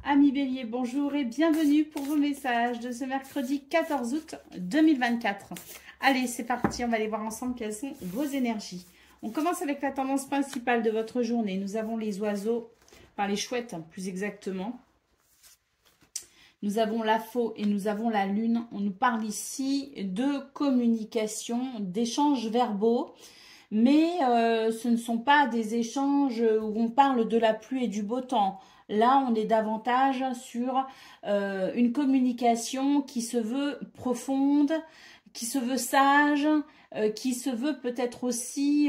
Amis Bélier, bonjour et bienvenue pour vos messages de ce mercredi 14 août 2024. Allez, c'est parti, on va aller voir ensemble quelles sont vos énergies. On commence avec la tendance principale de votre journée. Nous avons les oiseaux, enfin les chouettes plus exactement. Nous avons la faux et nous avons la lune. On nous parle ici de communication, d'échanges verbaux. Mais ce ne sont pas des échanges où on parle de la pluie et du beau temps. Là, on est davantage sur une communication qui se veut profonde, qui se veut sage, qui se veut peut-être aussi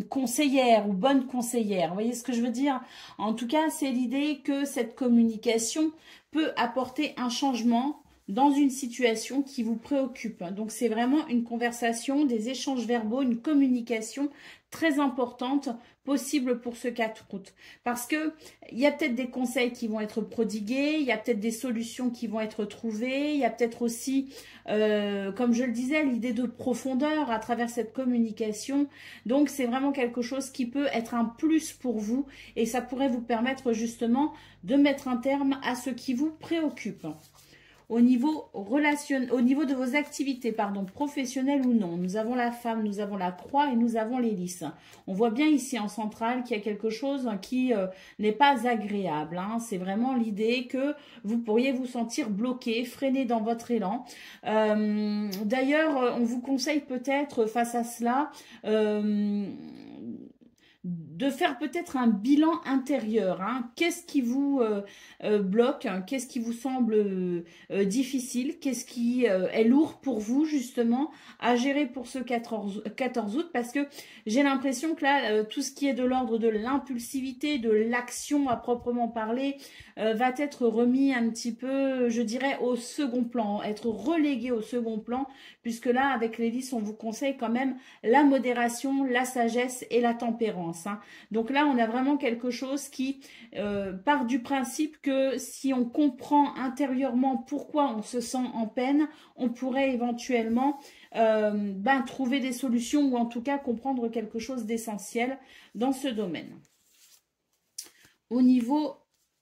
conseillère ou bonne conseillère. Vous voyez ce que je veux dire? En tout cas, c'est l'idée que cette communication peut apporter un changement dans une situation qui vous préoccupe. Donc, c'est vraiment une conversation, des échanges verbaux, une communication très importante possible pour ce 4 août. Parce que il y a peut-être des conseils qui vont être prodigués, il y a peut-être des solutions qui vont être trouvées, il y a peut-être aussi, comme je le disais, l'idée de profondeur à travers cette communication. Donc, c'est vraiment quelque chose qui peut être un plus pour vous et ça pourrait vous permettre justement de mettre un terme à ce qui vous préoccupe. Au niveau de vos activités, professionnelles ou non, nous avons la femme, nous avons la croix et nous avons l'hélice. On voit bien ici en centrale qu'il y a quelque chose qui n'est pas agréable. C'est vraiment l'idée que vous pourriez vous sentir bloqué, freiné dans votre élan. D'ailleurs, on vous conseille peut-être face à cela de faire peut-être un bilan intérieur. Qu'est-ce qui vous bloque? Qu'est-ce qui vous semble difficile? Qu'est-ce qui est lourd pour vous justement à gérer pour ce 14 août? Parce que j'ai l'impression que là, tout ce qui est de l'ordre de l'impulsivité, de l'action à proprement parler, va être remis un petit peu, je dirais, au second plan, être relégué au second plan, puisque là, avec l'hélice, on vous conseille quand même la modération, la sagesse et la tempérance. Donc là, on a vraiment quelque chose qui part du principe que si on comprend intérieurement pourquoi on se sent en peine, on pourrait éventuellement trouver des solutions ou en tout cas comprendre quelque chose d'essentiel dans ce domaine. Au niveau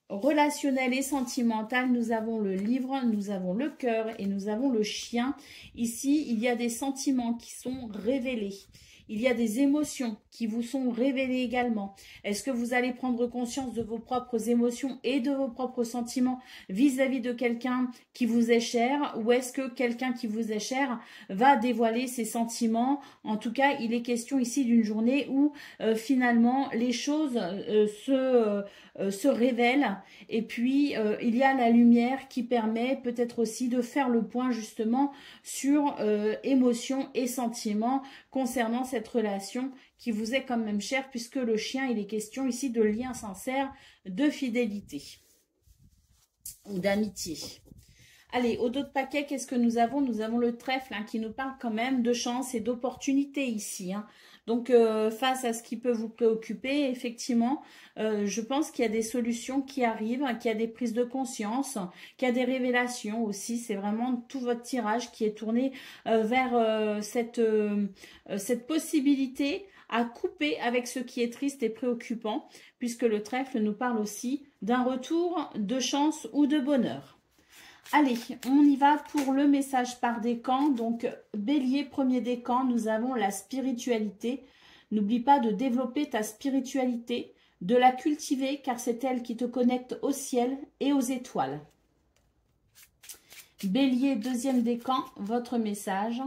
relationnel et sentimental, nous avons le livre, nous avons le cœur et nous avons le chien. Ici, il y a des sentiments qui sont révélés. Il y a des émotions qui vous sont révélées également. Est-ce que vous allez prendre conscience de vos propres émotions et de vos propres sentiments vis-à-vis de quelqu'un qui vous est cher, ou est-ce que quelqu'un qui vous est cher va dévoiler ses sentiments? En tout cas, il est question ici d'une journée où finalement les choses se révèlent et puis il y a la lumière qui permet peut-être aussi de faire le point justement sur émotions et sentiments concernant cette relation qui vous est quand même chère, puisque le chien, il est question ici de lien sincère, de fidélité ou d'amitié. Allez, au dos de paquet, qu'est-ce que nous avons? Nous avons le trèfle qui nous parle quand même de chance et d'opportunité ici. Donc, face à ce qui peut vous préoccuper, effectivement, je pense qu'il y a des solutions qui arrivent, qu'il y a des prises de conscience, qu'il y a des révélations aussi. C'est vraiment tout votre tirage qui est tourné vers cette possibilité à couper avec ce qui est triste et préoccupant, puisque le trèfle nous parle aussi d'un retour de chance ou de bonheur. Allez, on y va pour le message par décan. Donc, Bélier, premier décan, nous avons la spiritualité. N'oublie pas de développer ta spiritualité, de la cultiver, car c'est elle qui te connecte au ciel et aux étoiles. Bélier, deuxième décan, votre message.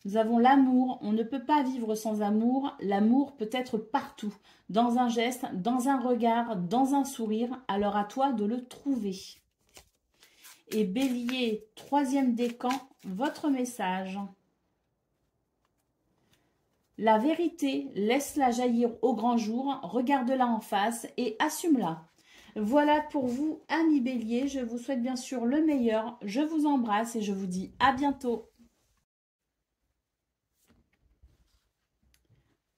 Nous avons l'amour. On ne peut pas vivre sans amour. L'amour peut être partout, dans un geste, dans un regard, dans un sourire. Alors à toi de le trouver. Et Bélier, troisième décan, votre message. La vérité, laisse-la jaillir au grand jour, regarde-la en face et assume-la. Voilà pour vous, amis Bélier. Je vous souhaite bien sûr le meilleur. Je vous embrasse et je vous dis à bientôt.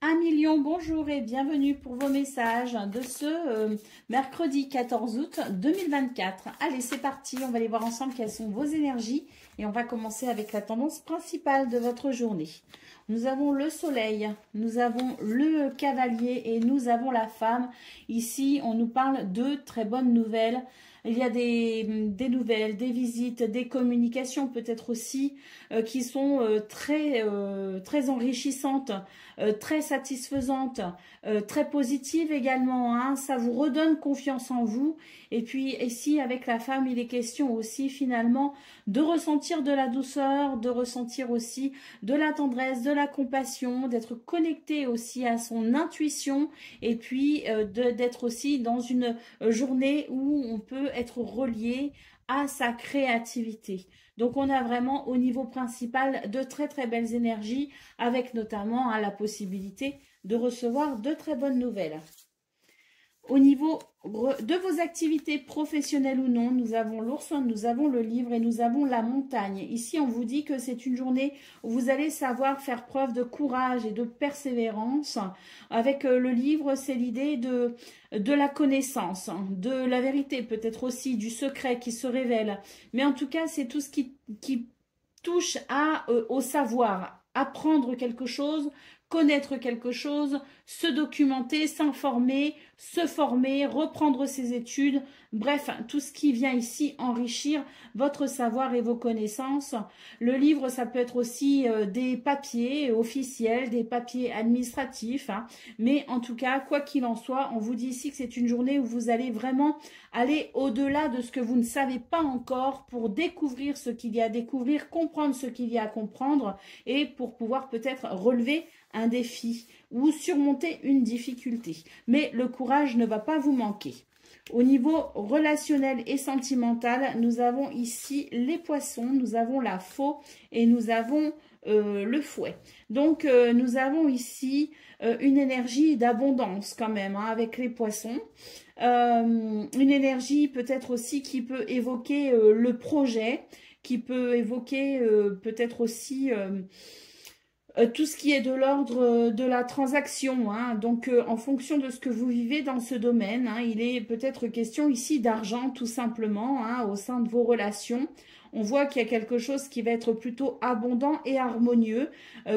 Amis Lion, bonjour et bienvenue pour vos messages de ce mercredi 14 août 2024. Allez, c'est parti, on va aller voir ensemble quelles sont vos énergies et on va commencer avec la tendance principale de votre journée. Nous avons le soleil, nous avons le cavalier et nous avons la femme. Ici, on nous parle de très bonnes nouvelles. Il y a des nouvelles, des visites, des communications peut-être aussi qui sont très enrichissantes, très satisfaisantes, très positives également. Hein. Ça vous redonne confiance en vous. Et puis ici, avec la femme, il est question aussi finalement de ressentir de la douceur, de ressentir aussi de la tendresse, de la compassion, d'être connecté aussi à son intuition et puis d'être aussi dans une journée où on peut être relié à sa créativité. Donc on a vraiment au niveau principal de très très belles énergies avec notamment la possibilité de recevoir de très bonnes nouvelles. Au niveau de vos activités professionnelles ou non, nous avons l'ourson, nous avons le livre et nous avons la montagne. Ici, on vous dit que c'est une journée où vous allez savoir faire preuve de courage et de persévérance. Avec le livre, c'est l'idée de la connaissance, de la vérité, peut-être aussi du secret qui se révèle. Mais en tout cas, c'est tout ce qui touche au savoir, apprendre quelque chose, connaître quelque chose, se documenter, s'informer, se former, reprendre ses études, bref, tout ce qui vient ici enrichir votre savoir et vos connaissances. Le livre, ça peut être aussi des papiers officiels, des papiers administratifs, hein. Mais en tout cas, quoi qu'il en soit, on vous dit ici que c'est une journée où vous allez vraiment aller au-delà de ce que vous ne savez pas encore pour découvrir ce qu'il y a à découvrir, comprendre ce qu'il y a à comprendre et pour pouvoir peut-être relever un défi ou surmonter une difficulté. Mais le courage ne va pas vous manquer. Au niveau relationnel et sentimental, nous avons ici les poissons, nous avons la faux et nous avons le fouet. Donc, nous avons ici une énergie d'abondance quand même hein, avec les poissons. Une énergie peut-être aussi qui peut évoquer le projet, qui peut évoquer peut-être aussi tout ce qui est de l'ordre de la transaction. Hein. Donc, en fonction de ce que vous vivez dans ce domaine, hein, il est peut-être question ici d'argent tout simplement hein, au sein de vos relations. On voit qu'il y a quelque chose qui va être plutôt abondant et harmonieux,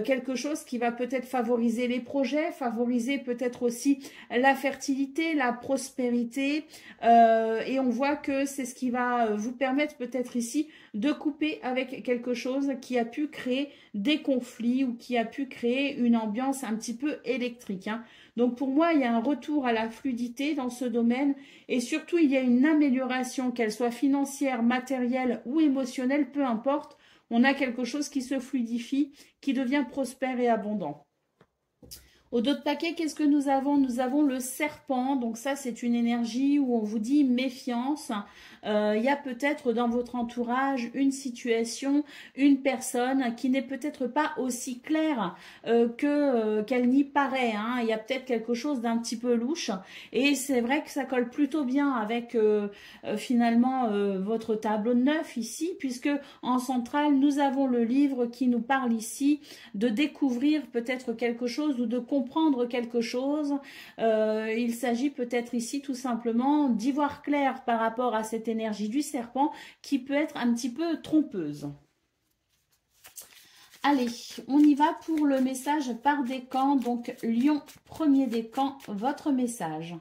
quelque chose qui va peut-être favoriser les projets, favoriser peut-être aussi la fertilité, la prospérité, et on voit que c'est ce qui va vous permettre peut-être ici de couper avec quelque chose qui a pu créer des conflits ou qui a pu créer une ambiance un petit peu électrique. Hein. Donc pour moi, il y a un retour à la fluidité dans ce domaine et surtout, il y a une amélioration, qu'elle soit financière, matérielle ou émotionnelle, peu importe. On a quelque chose qui se fluidifie, qui devient prospère et abondant. Au dos de paquet, qu'est-ce que nous avons? Nous avons le serpent, donc ça c'est une énergie où on vous dit méfiance. Il y a peut-être dans votre entourage une situation, une personne qui n'est peut-être pas aussi claire qu'elle n'y paraît. Hein. Il y a peut-être quelque chose d'un petit peu louche et c'est vrai que ça colle plutôt bien avec finalement votre tableau de 9 ici, puisque en centrale nous avons le livre qui nous parle ici de découvrir peut-être quelque chose ou de comprendre quelque chose. Il s'agit peut-être ici tout simplement d'y voir clair par rapport à cette énergie du serpent qui peut être un petit peu trompeuse. Allez, on y va pour le message par décan. Donc, Lion, premier décan, votre message.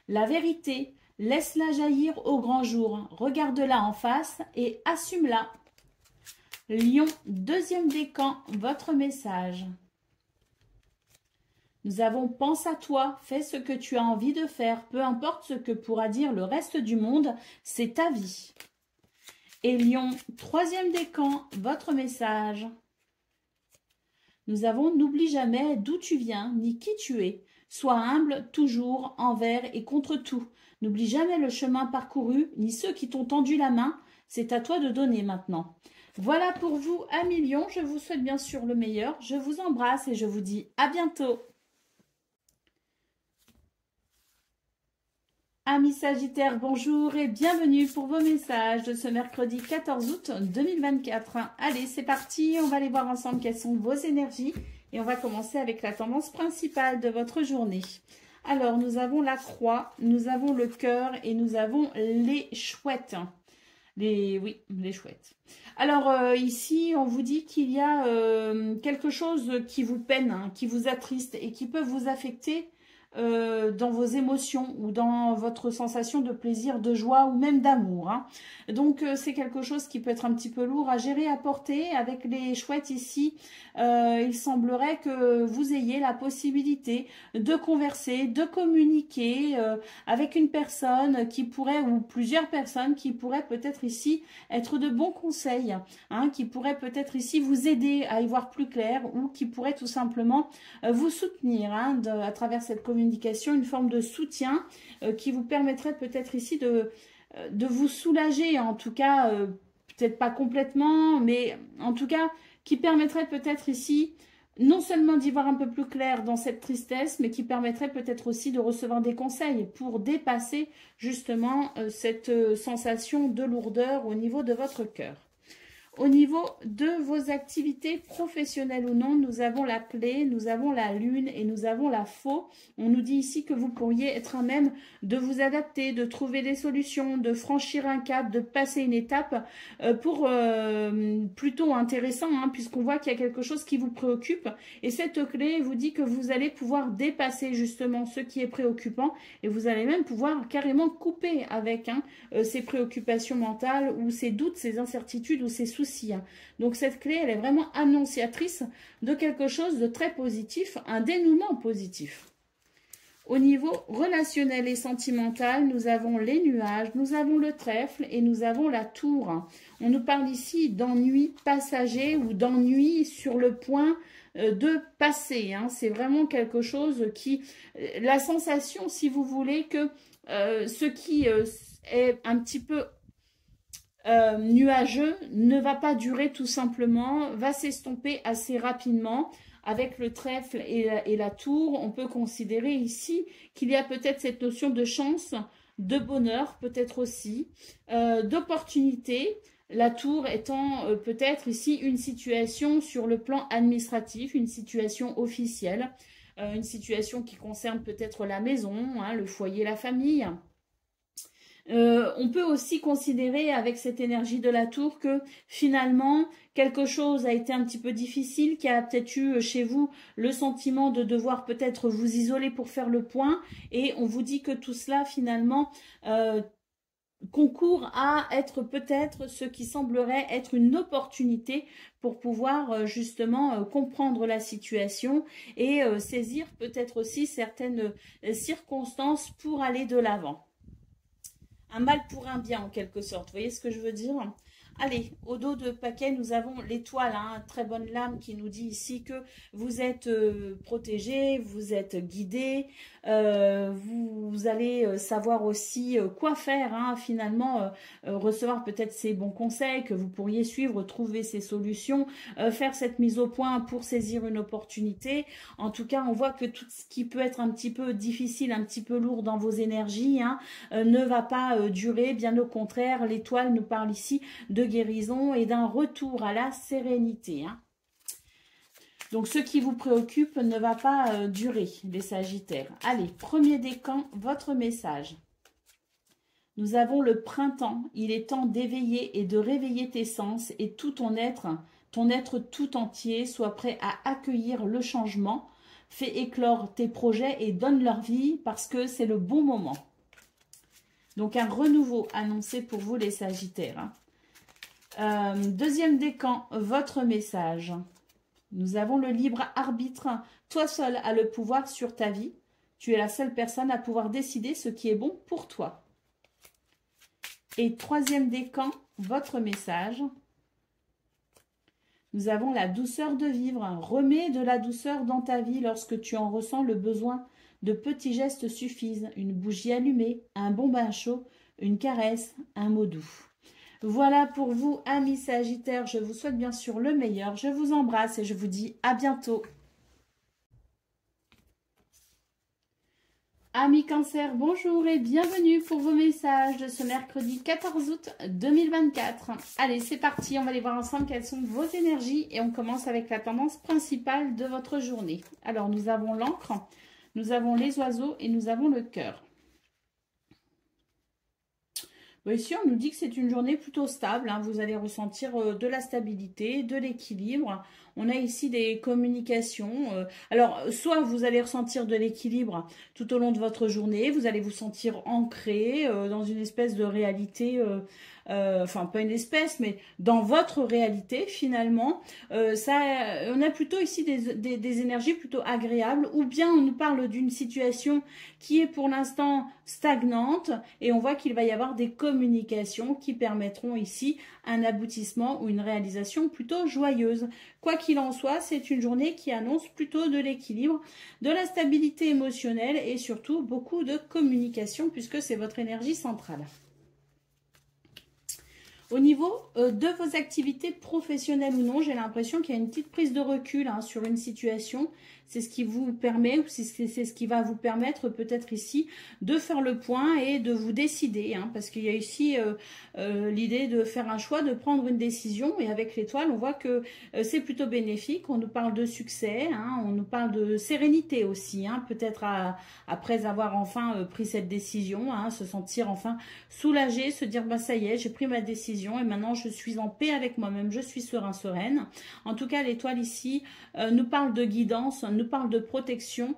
La vérité, laisse-la jaillir au grand jour. Regarde-la en face et assume-la. Lion, deuxième décan, votre message. Nous avons pense à toi, fais ce que tu as envie de faire, peu importe ce que pourra dire le reste du monde, c'est ta vie. Et Lion, troisième décan, votre message. Nous avons n'oublie jamais d'où tu viens, ni qui tu es. Sois humble toujours, envers et contre tout. N'oublie jamais le chemin parcouru, ni ceux qui t'ont tendu la main. C'est à toi de donner maintenant. Voilà pour vous, amis Lions. Je vous souhaite bien sûr le meilleur. Je vous embrasse et je vous dis à bientôt. Amis Sagittaires, bonjour et bienvenue pour vos messages de ce mercredi 14 août 2024. Allez, c'est parti, on va aller voir ensemble quelles sont vos énergies et on va commencer avec la tendance principale de votre journée. Alors, nous avons la croix, nous avons le cœur et nous avons les chouettes. Oui, les chouettes. Alors, ici, on vous dit qu'il y a quelque chose qui vous peine, hein, qui vous attriste et qui peut vous affecter dans vos émotions ou dans votre sensation de plaisir, de joie ou même d'amour, hein. Donc, c'est quelque chose qui peut être un petit peu lourd à gérer, à porter. Avec les chouettes ici, il semblerait que vous ayez la possibilité de converser, de communiquer avec une personne qui pourrait, ou plusieurs personnes qui pourraient peut-être ici être de bons conseils, hein, qui pourraient peut-être ici vous aider à y voir plus clair ou qui pourraient tout simplement vous soutenir, hein, à travers cette communication, une forme de soutien qui vous permettrait peut-être ici de vous soulager, en tout cas, peut-être pas complètement, mais en tout cas, qui permettrait peut-être ici non seulement d'y voir un peu plus clair dans cette tristesse, mais qui permettrait peut-être aussi de recevoir des conseils pour dépasser justement cette sensation de lourdeur au niveau de votre cœur. Au niveau de vos activités professionnelles ou non, nous avons la clé, nous avons la lune et nous avons la faux. On nous dit ici que vous pourriez être à même de vous adapter, de trouver des solutions, de franchir un cap, de passer une étape plutôt intéressant, hein, puisqu'on voit qu'il y a quelque chose qui vous préoccupe. Et cette clé vous dit que vous allez pouvoir dépasser justement ce qui est préoccupant et vous allez même pouvoir carrément couper avec ces préoccupations mentales ou ces doutes, ces incertitudes ou ces soucis. Donc cette clé, elle est vraiment annonciatrice de quelque chose de très positif, un dénouement positif. Au niveau relationnel et sentimental, nous avons les nuages, nous avons le trèfle et nous avons la tour. On nous parle ici d'ennui passager ou d'ennui sur le point de passer, hein. C'est vraiment quelque chose qui... La sensation, si vous voulez, que ce qui est un petit peu nuageux ne va pas durer tout simplement, va s'estomper assez rapidement. Avec le trèfle et la tour, on peut considérer ici qu'il y a peut-être cette notion de chance, de bonheur peut-être aussi, d'opportunité. La tour étant peut-être ici une situation sur le plan administratif, une situation officielle, une situation qui concerne peut-être la maison, hein, le foyer, la famille. On peut aussi considérer avec cette énergie de la tour que finalement quelque chose a été un petit peu difficile, qui a peut-être eu chez vous le sentiment de devoir peut-être vous isoler pour faire le point, et on vous dit que tout cela finalement concourt à être peut-être ce qui semblerait être une opportunité pour pouvoir justement comprendre la situation et saisir peut-être aussi certaines circonstances pour aller de l'avant. Un mal pour un bien, en quelque sorte. Vous voyez ce que je veux dire? Allez, au dos de paquet, nous avons l'étoile, hein, très bonne lame qui nous dit ici que vous êtes protégé, vous êtes guidé, vous allez savoir aussi quoi faire, hein, finalement, recevoir peut-être ces bons conseils que vous pourriez suivre, trouver ces solutions, faire cette mise au point pour saisir une opportunité. En tout cas, on voit que tout ce qui peut être un petit peu difficile, un petit peu lourd dans vos énergies, hein, ne va pas durer, bien au contraire, l'étoile nous parle ici de guérison et d'un retour à la sérénité, hein. Donc, ce qui vous préoccupe ne va pas durer, les Sagittaires. Allez, premier décan, votre message. Nous avons le printemps. Il est temps d'éveiller et de réveiller tes sens et tout ton être tout entier soit prêt à accueillir le changement. Fais éclore tes projets et donne leur vie parce que c'est le bon moment. Donc, un renouveau annoncé pour vous, les Sagittaires, hein. Deuxième décan, votre message. Nous avons le libre arbitre. Toi seul as le pouvoir sur ta vie. Tu es la seule personne à pouvoir décider ce qui est bon pour toi. Et troisième décan, votre message. Nous avons la douceur de vivre. Remets de la douceur dans ta vie lorsque tu en ressens le besoin. De petits gestes suffisent. Une bougie allumée, un bon bain chaud, une caresse, un mot doux. Voilà pour vous, amis Sagittaires. Je vous souhaite bien sûr le meilleur. Je vous embrasse et je vous dis à bientôt. Amis Cancer, bonjour et bienvenue pour vos messages de ce mercredi 14 août 2024. Allez, c'est parti. On va aller voir ensemble quelles sont vos énergies et on commence avec la tendance principale de votre journée. Alors, nous avons l'encre, nous avons les oiseaux et nous avons le cœur. Bon, ici, on nous dit que c'est une journée plutôt stable, hein. Vous allez ressentir de la stabilité, de l'équilibre. On a ici des communications. Alors, soit vous allez ressentir de l'équilibre tout au long de votre journée, vous allez vous sentir ancré dans une espèce de réalité, enfin pas une espèce, mais dans votre réalité finalement. On a plutôt ici des énergies plutôt agréables, ou bien on nous parle d'une situation qui est pour l'instant stagnante et on voit qu'il va y avoir des communications qui permettront ici un aboutissement ou une réalisation plutôt joyeuse. Quoi qu'il en soit, c'est une journée qui annonce plutôt de l'équilibre, de la stabilité émotionnelle et surtout beaucoup de communication puisque c'est votre énergie centrale. Au niveau de vos activités professionnelles ou non, j'ai l'impression qu'il y a une petite prise de recul hein, sur une situation. C'est ce qui vous permet, ou c'est ce qui va vous permettre peut-être ici de faire le point et de vous décider. Hein, parce qu'il y a ici l'idée de faire un choix, de prendre une décision. Et avec l'étoile, on voit que c'est plutôt bénéfique. On nous parle de succès, hein, on nous parle de sérénité aussi. Hein, peut-être après avoir enfin pris cette décision, hein, se sentir enfin soulagé, se dire bah, ça y est, j'ai pris ma décision et maintenant je suis en paix avec moi-même, je suis serein, sereine. En tout cas, l'étoile ici nous parle de guidance, nous parle de protection,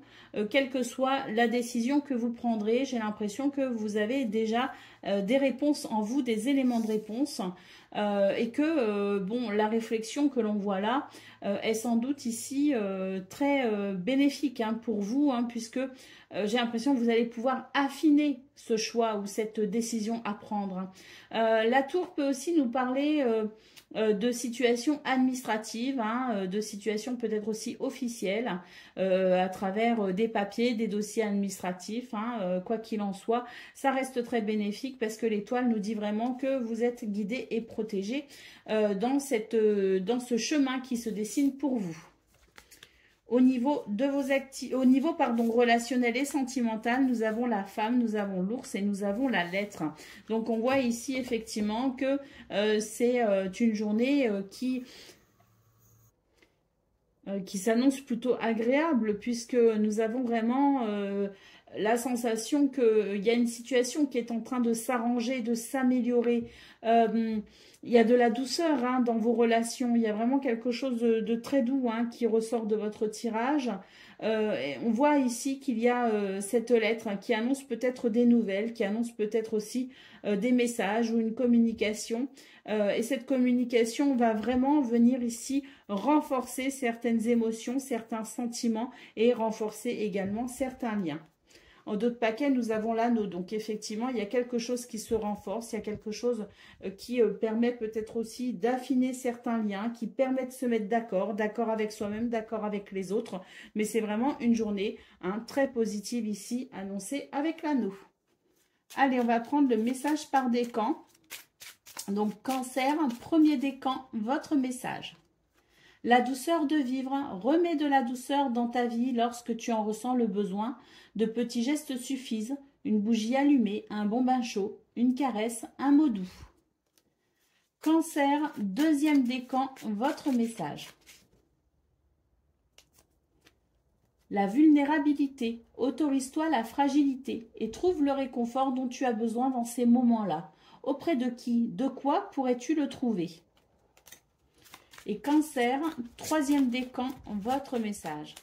quelle que soit la décision que vous prendrez. J'ai l'impression que vous avez déjà des réponses en vous, des éléments de réponse et que bon, la réflexion que l'on voit là est sans doute ici très bénéfique hein, pour vous, hein, puisque j'ai l'impression que vous allez pouvoir affiner ce choix ou cette décision à prendre. La tour peut aussi nous parler de situations administratives, hein, de situations peut-être aussi officielles, à travers des papiers, des dossiers administratifs, hein, quoi qu'il en soit, ça reste très bénéfique parce que l'étoile nous dit vraiment que vous êtes guidé et protégé dans ce chemin qui se dessine pour vous. Au niveau de relationnel et sentimental, nous avons la femme, nous avons l'ours et nous avons la lettre. Donc on voit ici effectivement que c'est une journée qui s'annonce plutôt agréable puisque nous avons vraiment la sensation qu'il y a une situation qui est en train de s'arranger, de s'améliorer. Il y a de la douceur hein, dans vos relations. Il y a vraiment quelque chose de très doux hein, qui ressort de votre tirage. Et on voit ici qu'il y a cette lettre hein, qui annonce peut-être des nouvelles, qui annonce peut-être aussi des messages ou une communication. Et cette communication va vraiment venir ici renforcer certaines émotions, certains sentiments et renforcer également certains liens. En d'autres paquets, nous avons l'anneau. Donc, effectivement, il y a quelque chose qui se renforce. Il y a quelque chose qui permet peut-être aussi d'affiner certains liens, qui permet de se mettre d'accord, d'accord avec soi-même, d'accord avec les autres. Mais c'est vraiment une journée hein, très positive ici, annoncée avec l'anneau. Allez, on va prendre le message par décan. Donc, Cancer, premier décan, votre message. La douceur de vivre, remets de la douceur dans ta vie lorsque tu en ressens le besoin. De petits gestes suffisent, une bougie allumée, un bon bain chaud, une caresse, un mot doux. Cancer, deuxième décan, votre message. La vulnérabilité, autorise-toi la fragilité et trouve le réconfort dont tu as besoin dans ces moments-là. Auprès de qui, de quoi pourrais-tu le trouver? Et Cancer, troisième décan, votre message.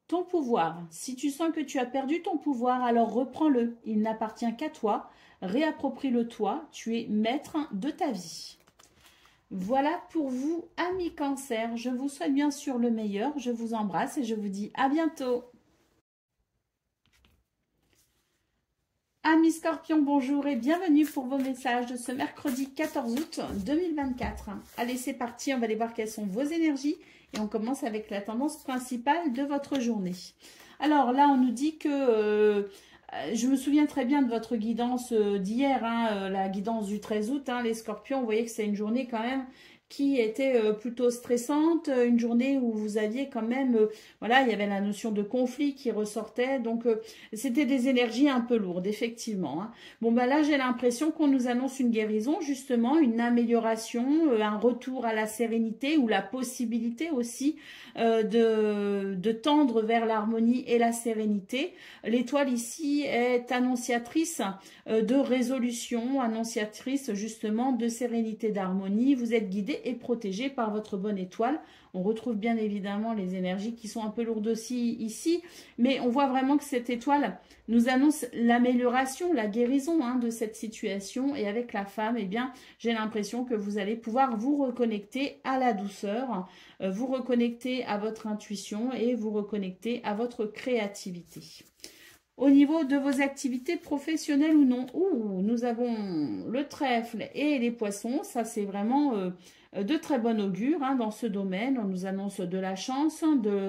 Ton pouvoir. Si tu sens que tu as perdu ton pouvoir, alors reprends-le. Il n'appartient qu'à toi. Réapproprie-le-toi. Tu es maître de ta vie. Voilà pour vous, amis Cancer. Je vous souhaite bien sûr le meilleur. Je vous embrasse et je vous dis à bientôt. Amis Scorpions, bonjour et bienvenue pour vos messages de ce mercredi 14 août 2024. Allez, c'est parti, on va aller voir quelles sont vos énergies et on commence avec la tendance principale de votre journée. Alors là, on nous dit que, je me souviens très bien de votre guidance d'hier, hein, la guidance du 13 août, hein, les Scorpions, vous voyez que c'est une journée quand même qui était plutôt stressante, une journée où vous aviez quand même, voilà, il y avait la notion de conflit qui ressortait, donc c'était des énergies un peu lourdes, effectivement. Hein. Bon, ben là, j'ai l'impression qu'on nous annonce une guérison, justement, une amélioration, un retour à la sérénité ou la possibilité aussi de tendre vers l'harmonie et la sérénité. L'étoile ici est annonciatrice de résolution, annonciatrice justement de sérénité, d'harmonie. Vous êtes guidé et protégé par votre bonne étoile. On retrouve bien évidemment les énergies qui sont un peu lourdes aussi ici, mais on voit vraiment que cette étoile nous annonce l'amélioration, la guérison de cette situation. Et avec la femme, eh bien, j'ai l'impression que vous allez pouvoir vous reconnecter à la douceur, vous reconnecter à votre intuition et vous reconnecter à votre créativité. Au niveau de vos activités professionnelles ou non, nous avons le trèfle et les poissons. Ça, c'est vraiment de très bon augure dans ce domaine. On nous annonce de la chance,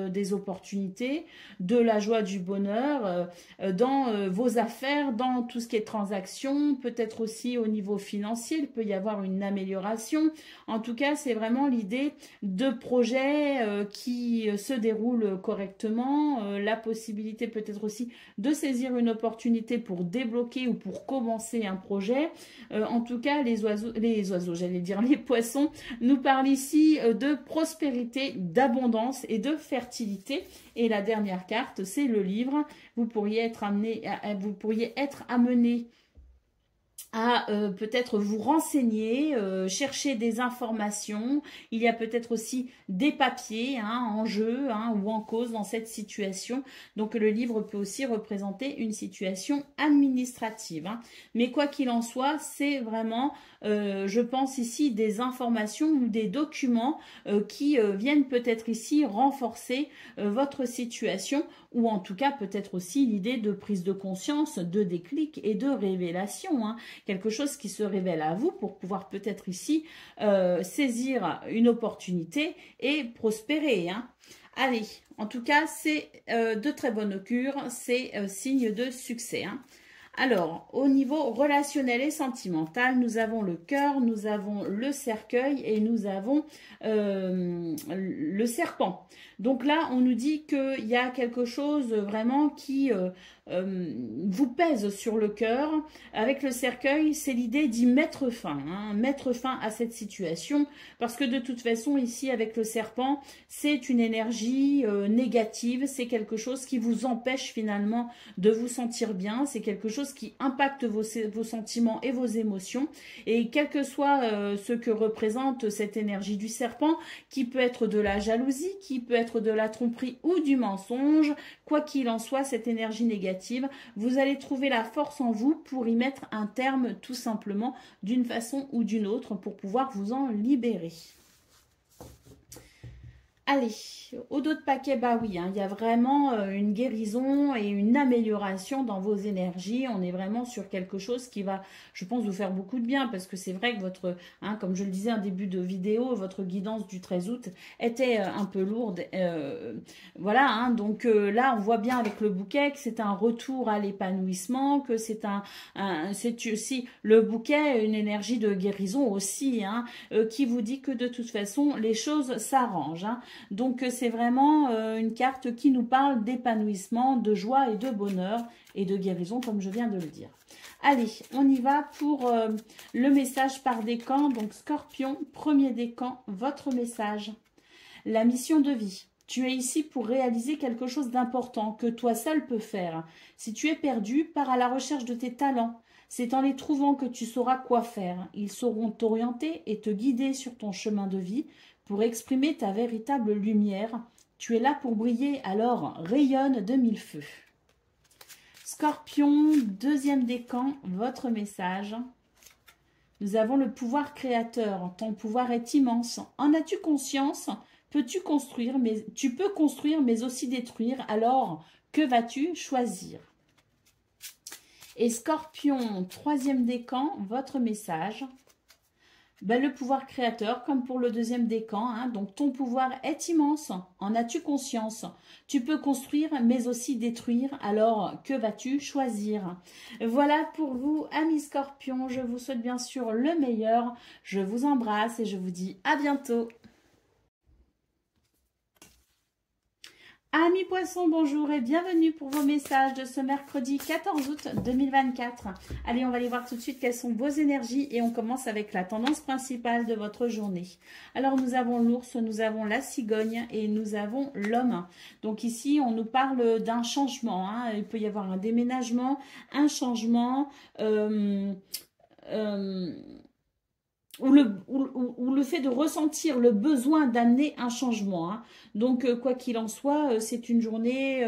des opportunités, de la joie, du bonheur dans vos affaires, dans tout ce qui est transactions, peut-être aussi au niveau financier. Il peut y avoir une amélioration. En tout cas, c'est vraiment l'idée de projets qui se déroulent correctement. La possibilité peut-être aussi de saisir une opportunité pour débloquer ou pour commencer un projet. En tout cas, les oiseaux, j'allais dire les poissons, nous parlent ici de prospérité, d'abondance et de fertilité. Et la dernière carte, c'est le livre. Vous pourriez être amené à peut-être vous renseigner, chercher des informations. Il y a peut-être aussi des papiers en jeu ou en cause dans cette situation. Donc le livre peut aussi représenter une situation administrative. Mais quoi qu'il en soit, c'est vraiment, je pense ici, des informations ou des documents qui viennent peut-être ici renforcer votre situation, ou en tout cas peut-être aussi l'idée de prise de conscience, de déclic et de révélation. Quelque chose qui se révèle à vous pour pouvoir peut-être ici saisir une opportunité et prospérer. Allez, en tout cas, c'est de très bon augure, c'est signe de succès. Alors, au niveau relationnel et sentimental, nous avons le cœur, nous avons le cercueil et nous avons le serpent. Donc là, on nous dit qu'il y a quelque chose vraiment qui vous pèse sur le cœur. Avec le cercueil, c'est l'idée d'y mettre fin, mettre fin à cette situation, parce que de toute façon, ici, avec le serpent, c'est une énergie négative, c'est quelque chose qui vous empêche finalement de vous sentir bien, c'est quelque chose qui impacte vos sentiments et vos émotions, et quel que soit ce que représente cette énergie du serpent, qui peut être de la jalousie, qui peut être de la tromperie ou du mensonge, quoi qu'il en soit, cette énergie négative, vous allez trouver la force en vous pour y mettre un terme tout simplement d'une façon ou d'une autre pour pouvoir vous en libérer. Allez, au dos de paquet, bah oui, il y a vraiment une guérison et une amélioration dans vos énergies. On est vraiment sur quelque chose qui va, je pense, vous faire beaucoup de bien, parce que c'est vrai que votre, comme je le disais en début de vidéo, votre guidance du 13 août était un peu lourde. Voilà, donc là, on voit bien avec le bouquet que c'est un retour à l'épanouissement, que c'est c'est aussi le bouquet, une énergie de guérison aussi, qui vous dit que de toute façon, les choses s'arrangent. Donc c'est vraiment une carte qui nous parle d'épanouissement, de joie et de bonheur et de guérison, comme je viens de le dire. Allez, on y va pour le message par décan. Donc Scorpion, premier décan, votre message. La mission de vie. Tu es ici pour réaliser quelque chose d'important que toi seul peux faire. Si tu es perdu, pars à la recherche de tes talents. C'est en les trouvant que tu sauras quoi faire. Ils sauront t'orienter et te guider sur ton chemin de vie pour exprimer ta véritable lumière. Tu es là pour briller, alors rayonne de mille feux. Scorpion, deuxième décan, votre message. Nous avons le pouvoir créateur. Ton pouvoir est immense. En as-tu conscience? Peux-tu construire, mais tu peux construire, mais aussi détruire. Alors, que vas-tu choisir? Et Scorpion, troisième décan, votre message. Ben, le pouvoir créateur, comme pour le deuxième décan, hein, donc ton pouvoir est immense. En as-tu conscience? Tu peux construire, mais aussi détruire. Alors, que vas-tu choisir? Voilà pour vous, amis Scorpions. Je vous souhaite bien sûr le meilleur. Je vous embrasse et je vous dis à bientôt. Amis poissons, bonjour et bienvenue pour vos messages de ce mercredi 14 août 2024. Allez, on va aller voir tout de suite quelles sont vos énergies et on commence avec la tendance principale de votre journée. Alors, nous avons l'ours, nous avons la cigogne et nous avons l'homme. Donc ici, on nous parle d'un changement, hein. Il peut y avoir un déménagement, un changement, ou le fait de ressentir le besoin d'amener un changement, hein. Donc, quoi qu'il en soit, c'est une journée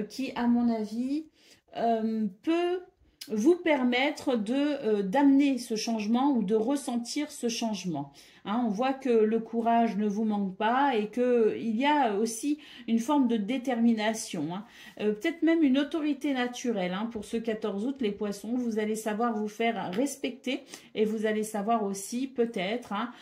qui, à mon avis, peut vous permettre d'amener ce changement ou de ressentir ce changement. Hein, on voit que le courage ne vous manque pas et qu'il y a aussi une forme de détermination, hein. Peut-être même une autorité naturelle, hein, pour ce 14 août, les poissons. Vous allez savoir vous faire respecter et vous allez savoir aussi peut-être, hein,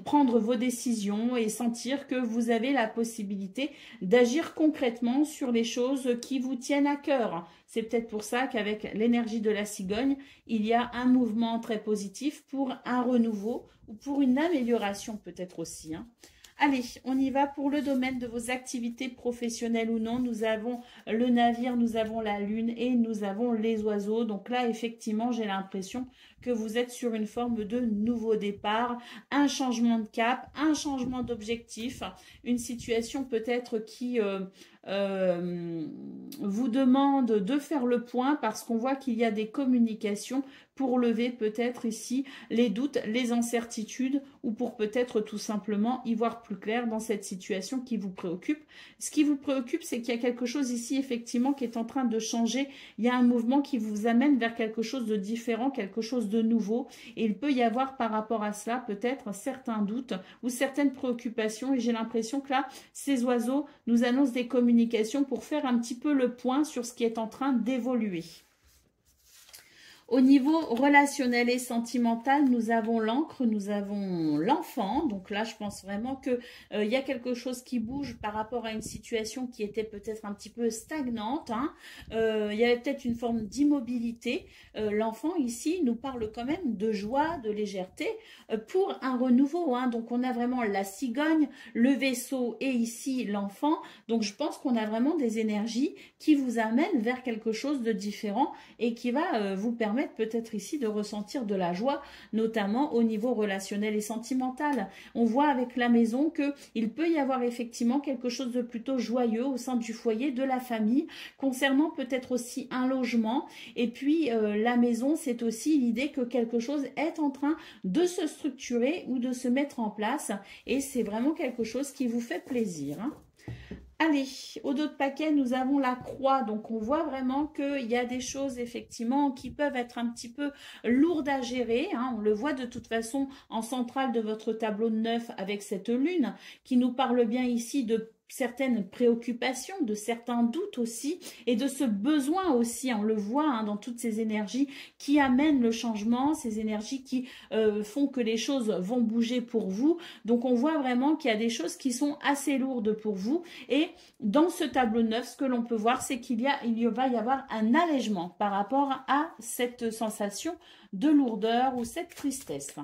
prendre vos décisions et sentir que vous avez la possibilité d'agir concrètement sur les choses qui vous tiennent à cœur. C'est peut-être pour ça qu'avec l'énergie de la cigogne, il y a un mouvement très positif pour un renouveau ou pour une amélioration peut-être aussi, hein. Allez, on y va pour le domaine de vos activités professionnelles ou non. Nous avons le navire, nous avons la lune et nous avons les oiseaux. Donc là, effectivement, j'ai l'impression que vous êtes sur une forme de nouveau départ, un changement de cap, un changement d'objectif, une situation peut-être qui vous demande de faire le point parce qu'on voit qu'il y a des communications pour lever peut-être ici les doutes, les incertitudes ou pour peut-être tout simplement y voir plus clair dans cette situation qui vous préoccupe. Ce qui vous préoccupe, c'est qu'il y a quelque chose ici effectivement qui est en train de changer. Il y a un mouvement qui vous amène vers quelque chose de différent, quelque chose de nouveau. Et il peut y avoir par rapport à cela peut-être certains doutes ou certaines préoccupations. Et j'ai l'impression que là, ces oiseaux nous annoncent des communications pour faire un petit peu le point sur ce qui est en train d'évoluer. Au niveau relationnel et sentimental, nous avons l'encre, nous avons l'enfant. Donc là, je pense vraiment qu'il y a quelque chose qui bouge par rapport à une situation qui était peut-être un petit peu stagnante, hein. Il y avait peut-être une forme d'immobilité. L'enfant ici nous parle quand même de joie, de légèreté pour un renouveau, hein. Donc on a vraiment la cigogne, le vaisseau et ici l'enfant. Donc je pense qu'on a vraiment des énergies qui vous amènent vers quelque chose de différent et qui va vous permettre peut-être ici de ressentir de la joie, notamment au niveau relationnel et sentimental. On voit avec la maison qu'il peut y avoir effectivement quelque chose de plutôt joyeux au sein du foyer, de la famille, concernant peut-être aussi un logement. Et puis la maison, c'est aussi l'idée que quelque chose est en train de se structurer ou de se mettre en place. Et c'est vraiment quelque chose qui vous fait plaisir, hein. Allez, au dos de paquet, nous avons la croix. Donc, on voit vraiment qu'il y a des choses, effectivement, qui peuvent être un petit peu lourdes à gérer, hein. On le voit de toute façon en centrale de votre tableau de 9 avec cette lune qui nous parle bien ici de certaines préoccupations, de certains doutes aussi et de ce besoin aussi, on le voit, hein, dans toutes ces énergies qui amènent le changement, ces énergies qui font que les choses vont bouger pour vous. Donc on voit vraiment qu'il y a des choses qui sont assez lourdes pour vous et dans ce tableau 9, ce que l'on peut voir, c'est qu'il va y avoir un allègement par rapport à cette sensation de lourdeur ou cette tristesse.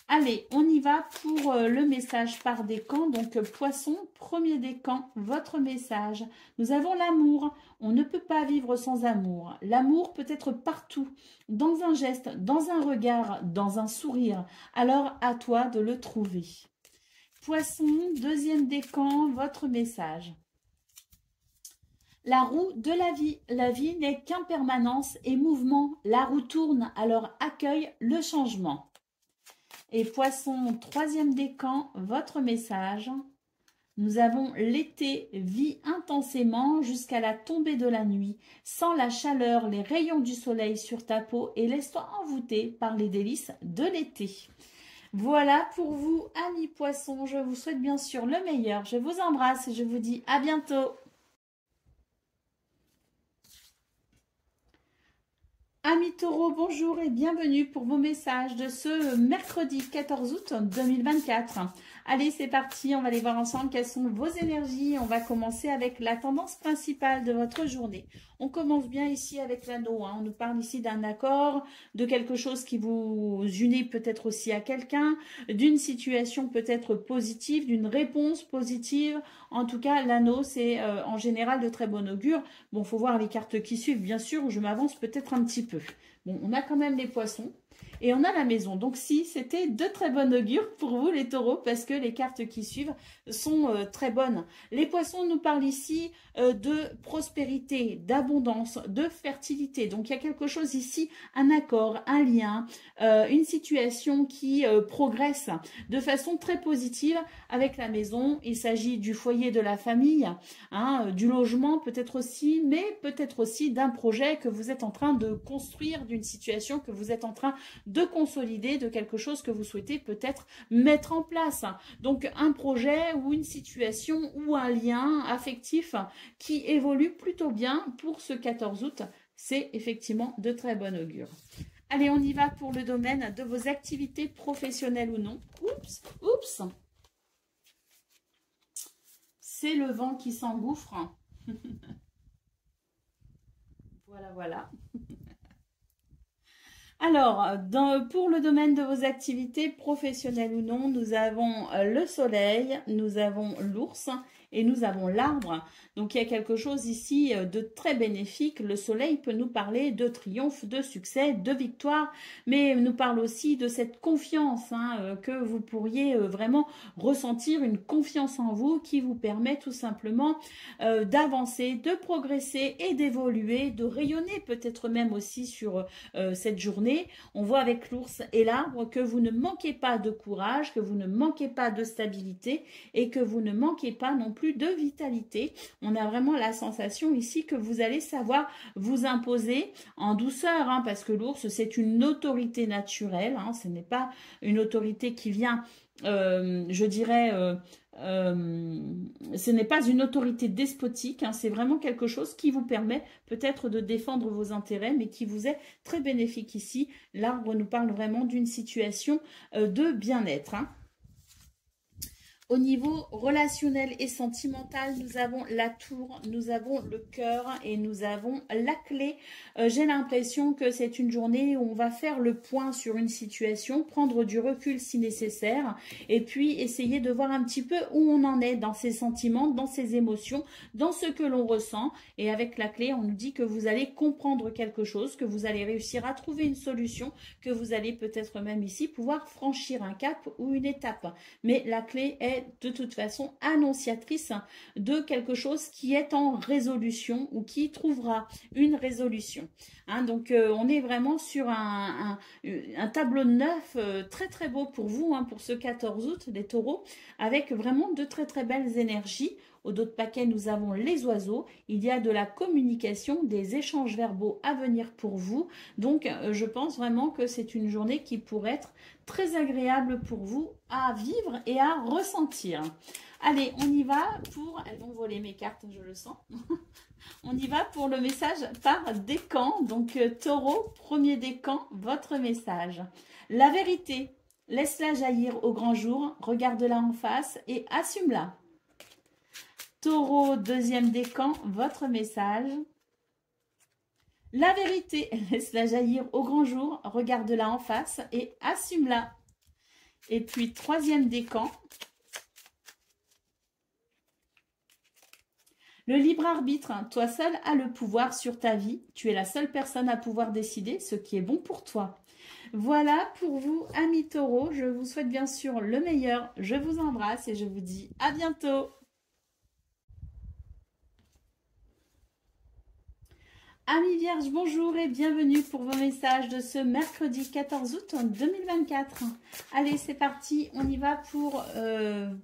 Allez, on y va pour le message par décan. Donc, poisson, premier décan, votre message. Nous avons l'amour. On ne peut pas vivre sans amour. L'amour peut être partout, dans un geste, dans un regard, dans un sourire. Alors, à toi de le trouver. Poisson, deuxième décan, votre message. La roue de la vie. La vie n'est qu'impermanence et mouvement. La roue tourne, alors accueille le changement. Et poisson, troisième décan, votre message. Nous avons l'été, vit intensément jusqu'à la tombée de la nuit. Sens la chaleur, les rayons du soleil sur ta peau et laisse-toi envoûter par les délices de l'été. Voilà pour vous, amis poissons. Je vous souhaite bien sûr le meilleur. Je vous embrasse et je vous dis à bientôt. Amis taureaux, bonjour et bienvenue pour vos messages de ce mercredi 14 août 2024. Allez, c'est parti, on va aller voir ensemble quelles sont vos énergies. On va commencer avec la tendance principale de votre journée. On commence bien ici avec l'anneau. On nous parle ici d'un accord, de quelque chose qui vous unit peut-être aussi à quelqu'un, d'une situation peut-être positive, d'une réponse positive. En tout cas, l'anneau, c'est en général de très bon augure. Bon, il faut voir les cartes qui suivent, bien sûr, je m'avance peut-être un petit peu. Bon, on a quand même les poissons. Et on a la maison. Donc si, c'était de très bon augure pour vous les taureaux parce que les cartes qui suivent sont très bonnes. Les poissons nous parlent ici de prospérité, d'abondance, de fertilité. Donc il y a quelque chose ici, un accord, un lien, une situation qui progresse de façon très positive avec la maison. Il s'agit du foyer de la famille, du logement peut-être aussi, mais peut-être aussi d'un projet que vous êtes en train de construire, d'une situation que vous êtes en train de consolider, de quelque chose que vous souhaitez peut-être mettre en place. Donc un projet ou une situation ou un lien affectif qui évolue plutôt bien pour ce 14 août. C'est effectivement de très bon augure. Allez, on y va pour le domaine de vos activités professionnelles ou non. Oups, oups. C'est le vent qui s'engouffre. Voilà, voilà. Alors, pour le domaine de vos activités professionnelles ou non, nous avons le soleil, nous avons l'ours et nous avons l'arbre. Donc, il y a quelque chose ici de très bénéfique. Le soleil peut nous parler de triomphe, de succès, de victoire, mais nous parle aussi de cette confiance que vous pourriez vraiment ressentir, une confiance en vous qui vous permet tout simplement d'avancer, de progresser et d'évoluer, de rayonner peut-être même aussi sur cette journée. On voit avec l'ours et l'arbre que vous ne manquez pas de courage, que vous ne manquez pas de stabilité et que vous ne manquez pas non plus de vitalité. On a vraiment la sensation ici que vous allez savoir vous imposer en douceur, parce que l'ours, c'est une autorité naturelle, ce n'est pas une autorité qui vient, je dirais, ce n'est pas une autorité despotique, c'est vraiment quelque chose qui vous permet peut-être de défendre vos intérêts, mais qui vous est très bénéfique ici. L'arbre nous parle vraiment d'une situation de bien-être. Au niveau relationnel et sentimental, nous avons la tour, nous avons le cœur et nous avons la clé. J'ai l'impression que c'est une journée où on va faire le point sur une situation, prendre du recul si nécessaire et puis essayer de voir un petit peu où on en est dans ses sentiments, dans ses émotions, dans ce que l'on ressent. Et avec la clé, on nous dit que vous allez comprendre quelque chose, que vous allez réussir à trouver une solution, que vous allez peut-être même ici pouvoir franchir un cap ou une étape. Mais la clé est de toute façon annonciatrice de quelque chose qui est en résolution ou qui trouvera une résolution. Donc on est vraiment sur un tableau neuf très très beau pour vous, pour ce 14 août, les taureaux, avec vraiment de très très belles énergies. Au dos de paquet, nous avons les oiseaux. Il y a de la communication, des échanges verbaux à venir pour vous. Donc, je pense vraiment que c'est une journée qui pourrait être très agréable pour vous à vivre et à ressentir. Allez, on y va pour... Elles vont voler mes cartes, je le sens. On y va pour le message par décan. Donc, taureau, premier décan, votre message. La vérité, laisse-la jaillir au grand jour, regarde-la en face et assume-la. Taureau, deuxième décan, votre message. La vérité, laisse-la jaillir au grand jour, regarde-la en face et assume-la. Et puis, troisième décan. Le libre arbitre, toi seul as le pouvoir sur ta vie. Tu es la seule personne à pouvoir décider ce qui est bon pour toi. Voilà pour vous, amis taureaux. Je vous souhaite bien sûr le meilleur. Je vous embrasse et je vous dis à bientôt. Amis vierges, bonjour et bienvenue pour vos messages de ce mercredi 14 août 2024. Allez, c'est parti, on y va pour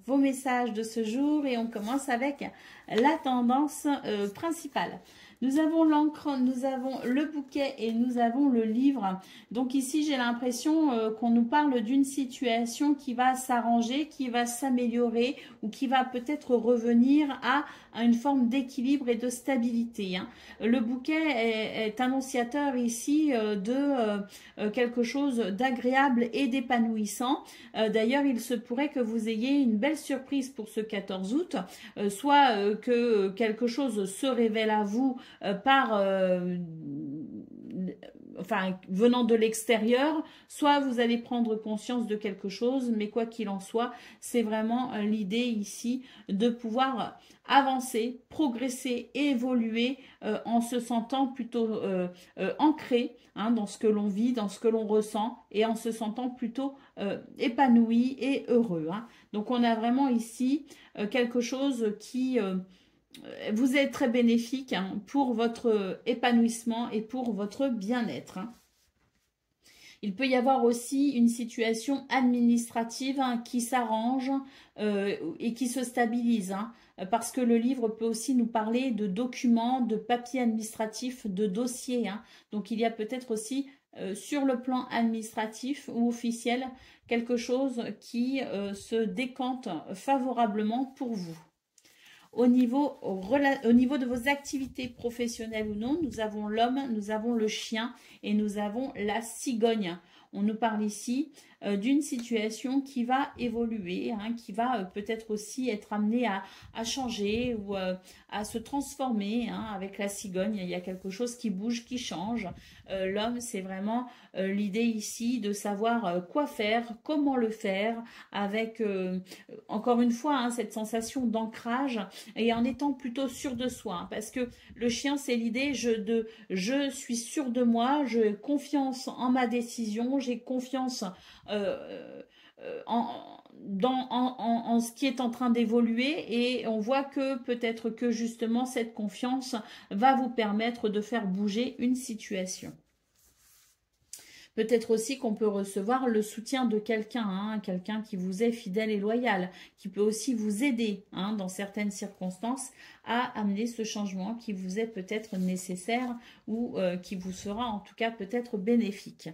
vos messages de ce jour et on commence avec la tendance principale. Nous avons l'encre, nous avons le bouquet et nous avons le livre. Donc ici, j'ai l'impression qu'on nous parle d'une situation qui va s'arranger, qui va s'améliorer ou qui va peut-être revenir à une forme d'équilibre et de stabilité. Hein. Le bouquet est annonciateur ici de quelque chose d'agréable et d'épanouissant. D'ailleurs, il se pourrait que vous ayez une belle surprise pour ce 14 août, soit que quelque chose se révèle à vous enfin, venant de l'extérieur, soit vous allez prendre conscience de quelque chose, mais quoi qu'il en soit, c'est vraiment l'idée ici de pouvoir avancer, progresser, évoluer en se sentant plutôt ancré hein, dans ce que l'on vit, dans ce que l'on ressent et en se sentant plutôt épanoui et heureux. Hein. Donc on a vraiment ici quelque chose qui vous est très bénéfique hein, pour votre épanouissement et pour votre bien-être. Hein. Il peut y avoir aussi une situation administrative hein, qui s'arrange et qui se stabilise. Hein, parce que le livre peut aussi nous parler de documents, de papiers administratifs, de dossiers. Hein. Donc il y a peut-être aussi sur le plan administratif ou officiel quelque chose qui se décante favorablement pour vous. Au niveau de vos activités professionnelles ou non, nous avons l'homme, nous avons le chien et nous avons la cigogne. On nous parle ici d'une situation qui va évoluer, hein, qui va peut-être aussi être amenée à changer ou à se transformer. Hein, avec la cigogne, il y a quelque chose qui bouge, qui change. L'homme, c'est vraiment l'idée ici de savoir quoi faire, comment le faire, avec encore une fois hein, cette sensation d'ancrage et en étant plutôt sûr de soi. Hein, parce que le chien, c'est l'idée je suis sûr de moi, j'ai confiance en ma décision, j'ai confiance en ce qui est en train d'évoluer et on voit que peut-être que justement cette confiance va vous permettre de faire bouger une situation. Peut-être aussi qu'on peut recevoir le soutien de quelqu'un, hein, quelqu'un qui vous est fidèle et loyal, qui peut aussi vous aider hein, dans certaines circonstances à amener ce changement qui vous est peut-être nécessaire ou qui vous sera en tout cas peut-être bénéfique.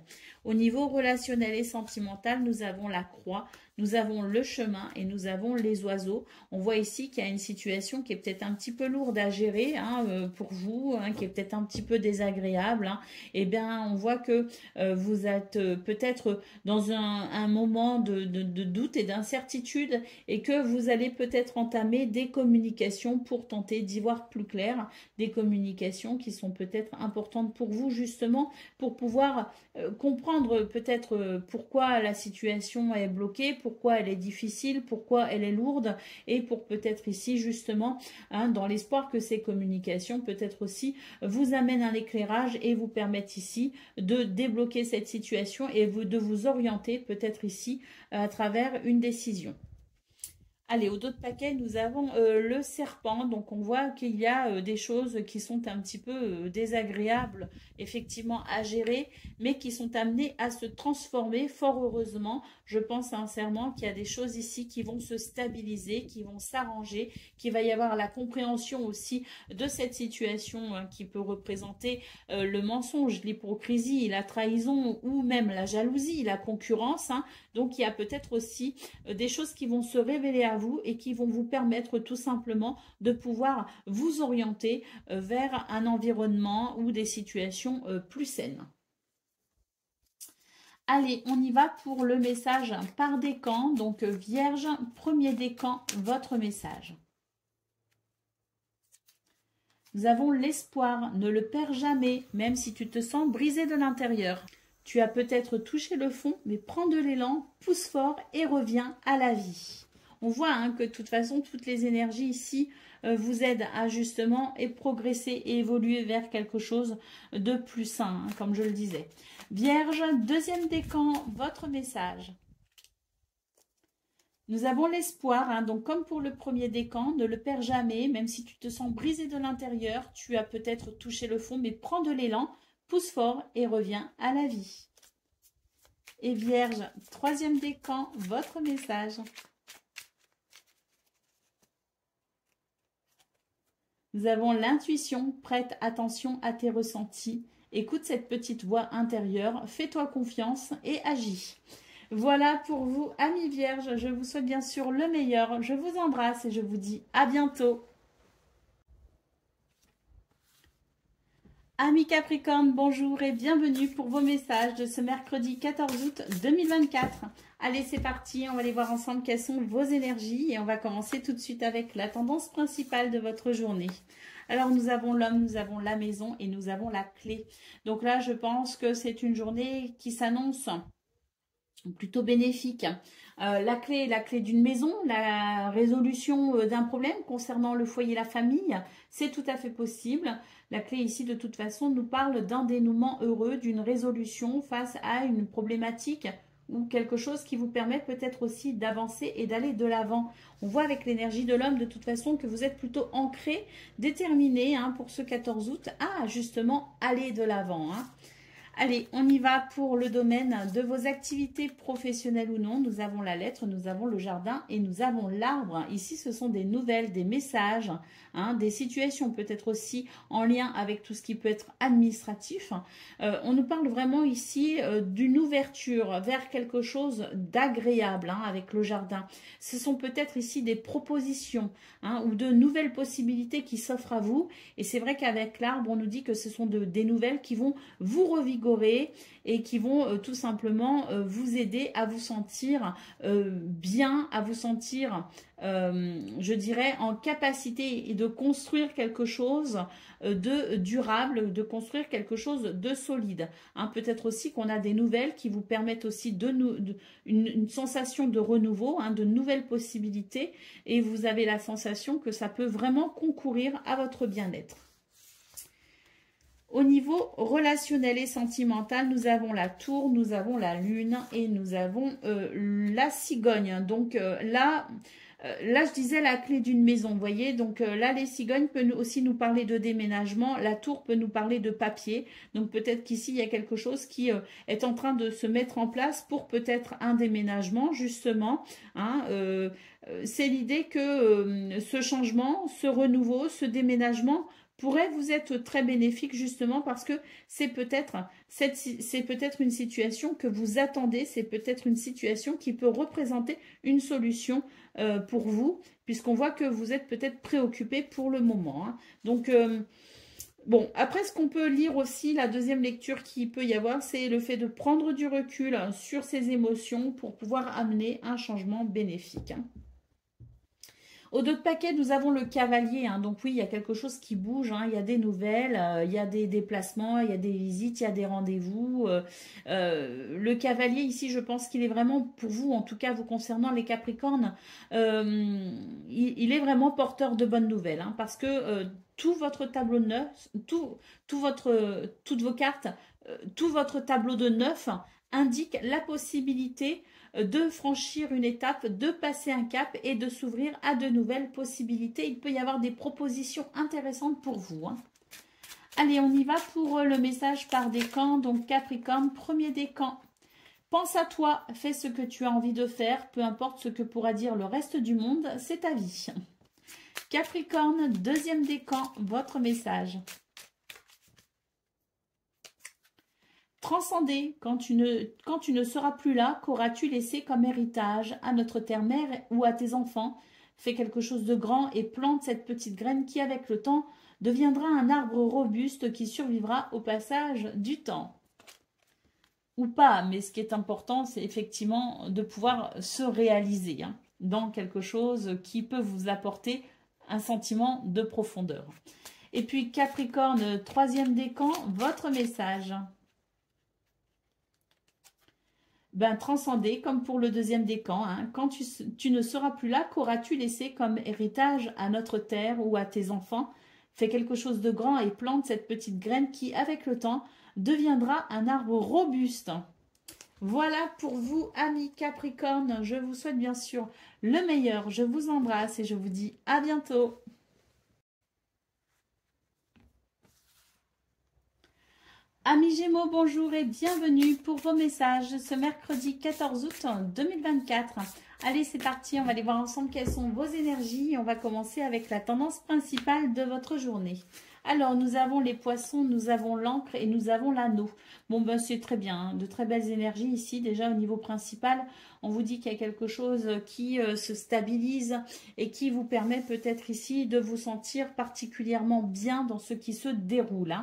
Au niveau relationnel et sentimental, nous avons la croix, nous avons le chemin et nous avons les oiseaux. On voit ici qu'il y a une situation qui est peut-être un petit peu lourde à gérer hein, pour vous, hein, qui est peut-être un petit peu désagréable. Hein. Eh bien, on voit que vous êtes peut-être dans un moment de doute et d'incertitude et que vous allez peut-être entamer des communications pour tenter d'y voir plus clair, des communications qui sont peut-être importantes pour vous justement pour pouvoir comprendre peut-être pourquoi la situation est bloquée, pourquoi elle est difficile, pourquoi elle est lourde et pour peut-être ici justement hein, dans l'espoir que ces communications peut-être aussi vous amènent un éclairage et vous permettent ici de débloquer cette situation et de vous orienter peut-être ici à travers une décision. Allez, au dos de paquet, nous avons le serpent. Donc, on voit qu'il y a des choses qui sont un petit peu désagréables, effectivement, à gérer, mais qui sont amenées à se transformer, fort heureusement. Je pense sincèrement qu'il y a des choses ici qui vont se stabiliser, qui vont s'arranger, qu'il va y avoir la compréhension aussi de cette situation hein, qui peut représenter le mensonge, l'hypocrisie, la trahison ou même la jalousie, la concurrence. Hein. Donc, il y a peut-être aussi des choses qui vont se révéler à vous et qui vont vous permettre tout simplement de pouvoir vous orienter vers un environnement ou des situations plus saines. Allez, on y va pour le message par décan. Donc, Vierge, premier décan, votre message. Nous avons l'espoir, ne le perds jamais, même si tu te sens brisé de l'intérieur. Tu as peut-être touché le fond, mais prends de l'élan, pousse fort et reviens à la vie. On voit hein, que de toute façon, toutes les énergies ici vous aident à justement et progresser et évoluer vers quelque chose de plus sain, hein, comme je le disais. Vierge, deuxième décan, votre message. Nous avons l'espoir, hein, donc comme pour le premier décan, ne le perds jamais, même si tu te sens brisé de l'intérieur, tu as peut-être touché le fond, mais prends de l'élan, pousse fort et reviens à la vie. Et Vierge, troisième décan, votre message. Nous avons l'intuition, prête attention à tes ressentis. Écoute cette petite voix intérieure, fais-toi confiance et agis. Voilà pour vous, amis vierges. Je vous souhaite bien sûr le meilleur. Je vous embrasse et je vous dis à bientôt. Amis Capricorne, bonjour et bienvenue pour vos messages de ce mercredi 14 août 2024. Allez, c'est parti, on va aller voir ensemble quelles sont vos énergies et on va commencer tout de suite avec la tendance principale de votre journée. Alors, nous avons l'homme, nous avons la maison et nous avons la clé. Donc là, je pense que c'est une journée qui s'annonce plutôt bénéfique. La clé est la clé d'une maison, la résolution d'un problème concernant le foyer et la famille, c'est tout à fait possible. La clé ici, de toute façon, nous parle d'un dénouement heureux, d'une résolution face à une problématique ou quelque chose qui vous permet peut-être aussi d'avancer et d'aller de l'avant. On voit avec l'énergie de l'homme, de toute façon, que vous êtes plutôt ancré, déterminé pour ce 14 août à justement aller de l'avant. Allez, on y va pour le domaine de vos activités professionnelles ou non. Nous avons la lettre, nous avons le jardin et nous avons l'arbre. Ici, ce sont des nouvelles, des messages, des situations peut-être aussi en lien avec tout ce qui peut être administratif. On nous parle vraiment ici d'une ouverture vers quelque chose d'agréable avec le jardin. Ce sont peut-être ici des propositions ou de nouvelles possibilités qui s'offrent à vous. Et c'est vrai qu'avec l'arbre, on nous dit que ce sont des nouvelles qui vont vous revigorer et qui vont tout simplement vous aider à vous sentir bien, à vous sentir, je dirais, en capacité de construire quelque chose de durable, de construire quelque chose de solide. Peut-être aussi qu'on a des nouvelles qui vous permettent aussi une sensation de renouveau, de nouvelles possibilités, et vous avez la sensation que ça peut vraiment concourir à votre bien-être. Au niveau relationnel et sentimental, nous avons la tour, nous avons la lune et nous avons la cigogne. Donc là, je disais la clé d'une maison, vous voyez. Donc là, les cigognes peuvent aussi nous parler de déménagement. La tour peut nous parler de papier. Donc peut-être qu'ici, il y a quelque chose qui est en train de se mettre en place pour peut-être un déménagement, justement. C'est l'idée que ce changement, ce renouveau, ce déménagement pourrait vous être très bénéfique justement parce que c'est peut-être une situation que vous attendez, c'est peut-être une situation qui peut représenter une solution pour vous, puisqu'on voit que vous êtes peut-être préoccupé pour le moment. Donc, bon, après ce qu'on peut lire aussi, la deuxième lecture qu'il peut y avoir, c'est le fait de prendre du recul sur ses émotions pour pouvoir amener un changement bénéfique. Au dos de paquet, nous avons le cavalier. Donc oui, il y a quelque chose qui bouge. Il y a des nouvelles, il y a des déplacements, il y a des visites, il y a des rendez-vous. Le cavalier, ici, je pense qu'il est vraiment pour vous, en tout cas vous concernant les Capricornes, il est vraiment porteur de bonnes nouvelles. Parce que tout votre tableau de neuf, toutes vos cartes, tout votre tableau de neuf indique la possibilité de franchir une étape, de passer un cap et de s'ouvrir à de nouvelles possibilités. Il peut y avoir des propositions intéressantes pour vous. Allez, on y va pour le message par décan. Donc Capricorne, premier décan. Pense à toi, fais ce que tu as envie de faire, peu importe ce que pourra dire le reste du monde, c'est ta vie. Capricorne, deuxième décan, votre message. Transcender, quand tu ne seras plus là, qu'auras-tu laissé comme héritage à notre terre-mère ou à tes enfants? Fais quelque chose de grand et plante cette petite graine qui, avec le temps, deviendra un arbre robuste qui survivra au passage du temps. Ou pas, mais ce qui est important, c'est effectivement de pouvoir se réaliser dans quelque chose qui peut vous apporter un sentiment de profondeur. Et puis Capricorne, troisième décan, votre message. Transcender, comme pour le deuxième décan, quand tu ne seras plus là, qu'auras-tu laissé comme héritage à notre terre ou à tes enfants? Fais quelque chose de grand et plante cette petite graine qui, avec le temps, deviendra un arbre robuste. Voilà pour vous, amis Capricorne. Je vous souhaite bien sûr le meilleur. Je vous embrasse et je vous dis à bientôt. Amis Gémeaux, bonjour et bienvenue pour vos messages ce mercredi 14 août 2024. Allez, c'est parti, on va aller voir ensemble quelles sont vos énergies. On va commencer avec la tendance principale de votre journée. Alors, nous avons les poissons, nous avons l'encre et nous avons l'anneau. Bon, ben c'est très bien, hein, de très belles énergies ici. Déjà, au niveau principal, on vous dit qu'il y a quelque chose qui se stabilise et qui vous permet peut-être ici de vous sentir particulièrement bien dans ce qui se déroule.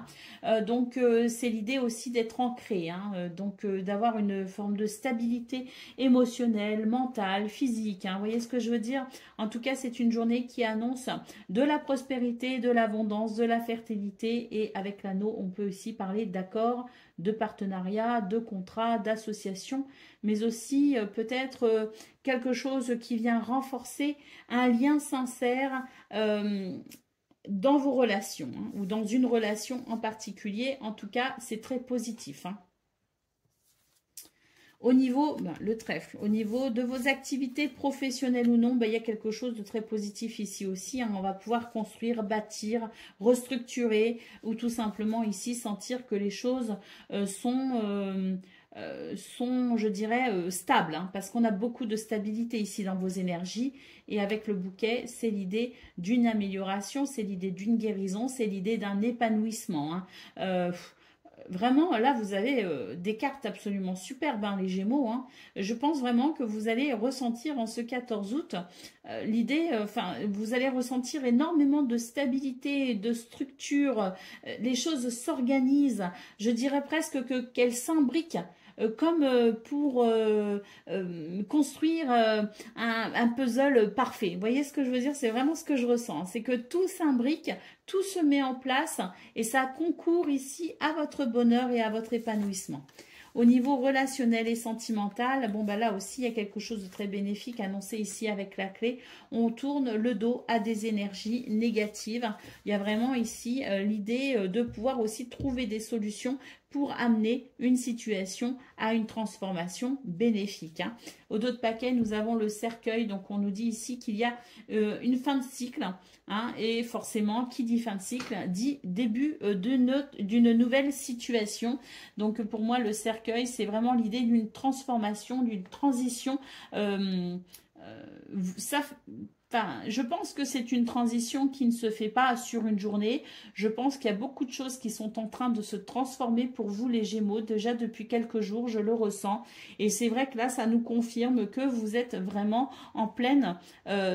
Hein. Donc, c'est l'idée aussi d'être ancré, hein, donc d'avoir une forme de stabilité émotionnelle, mentale, physique. Hein. Vous voyez ce que je veux dire? En tout cas, c'est une journée qui annonce de la prospérité, de l'abondance, de la fertilité. Et avec l'anneau, on peut aussi parler d'accords, de partenariat, de contrat, d'association, mais aussi peut-être quelque chose qui vient renforcer un lien sincère dans vos relations, hein, ou dans une relation en particulier. En tout cas, c'est très positif. Hein. Au niveau, le trèfle, au niveau de vos activités professionnelles ou non, il y a quelque chose de très positif ici aussi. Hein. On va pouvoir construire, bâtir, restructurer ou tout simplement ici sentir que les choses sont, je dirais, stables. Hein, parce qu'on a beaucoup de stabilité ici dans vos énergies. Et avec le bouquet, c'est l'idée d'une amélioration, c'est l'idée d'une guérison, c'est l'idée d'un épanouissement. Hein. Vraiment, là, vous avez des cartes absolument superbes, hein, les Gémeaux. Hein. Je pense vraiment que vous allez ressentir en ce 14 août l'idée, vous allez ressentir énormément de stabilité, de structure. Les choses s'organisent. Je dirais presque qu'elles s'imbriquent. Comme pour construire un puzzle parfait. Vous voyez ce que je veux dire? C'est vraiment ce que je ressens. C'est que tout s'imbrique, tout se met en place et ça concourt ici à votre bonheur et à votre épanouissement. Au niveau relationnel et sentimental, bon ben là aussi il y a quelque chose de très bénéfique annoncé ici avec la clé. On tourne le dos à des énergies négatives. Il y a vraiment ici l'idée de pouvoir aussi trouver des solutions pour amener une situation à une transformation bénéfique. Hein. Au dos de paquet, nous avons le cercueil. Donc, on nous dit ici qu'il y a une fin de cycle. Hein, et forcément, qui dit fin de cycle, dit début d'une nouvelle situation. Donc, pour moi, le cercueil, c'est vraiment l'idée d'une transformation, d'une transition. Je pense que c'est une transition qui ne se fait pas sur une journée. Je pense qu'il y a beaucoup de choses qui sont en train de se transformer pour vous les Gémeaux. Déjà depuis quelques jours, je le ressens. Et c'est vrai que là, ça nous confirme que vous êtes vraiment en pleine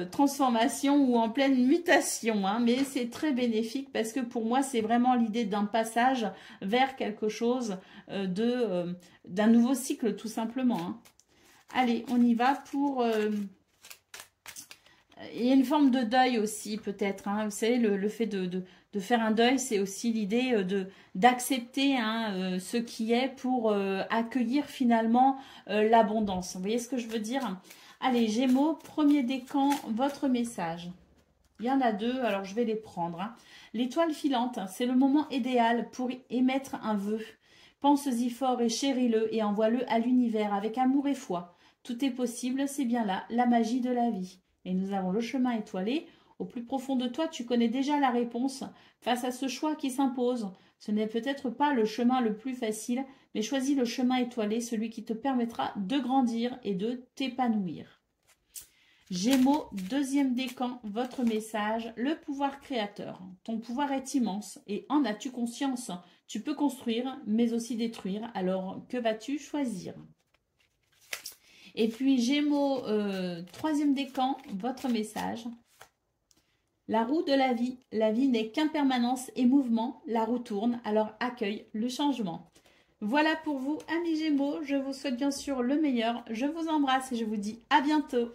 transformation ou en pleine mutation. Hein. Mais c'est très bénéfique parce que pour moi, c'est vraiment l'idée d'un passage vers quelque chose d'un nouveau cycle tout simplement. Hein. Allez, on y va pour... il y a une forme de deuil aussi peut-être. Hein. Vous savez, le fait de faire un deuil, c'est aussi l'idée d'accepter hein, ce qui est pour accueillir finalement l'abondance. Vous voyez ce que je veux dire? Allez, Gémeaux, premier décan, votre message. Il y en a deux, alors je vais les prendre. Hein. L'étoile filante, c'est le moment idéal pour émettre un vœu. Pense-y fort et chéris-le et envoie-le à l'univers avec amour et foi. Tout est possible, c'est bien là, la magie de la vie. Et nous avons le chemin étoilé. Au plus profond de toi, tu connais déjà la réponse face à ce choix qui s'impose. Ce n'est peut-être pas le chemin le plus facile, mais choisis le chemin étoilé, celui qui te permettra de grandir et de t'épanouir. Gémeaux, deuxième décan, votre message, le pouvoir créateur. Ton pouvoir est immense et en as-tu conscience? Tu peux construire, mais aussi détruire. Alors, que vas-tu choisir? Et puis Gémeaux, troisième décan, votre message. La roue de la vie n'est qu'impermanence et mouvement, la roue tourne, alors accueille le changement. Voilà pour vous, amis Gémeaux, je vous souhaite bien sûr le meilleur, je vous embrasse et je vous dis à bientôt.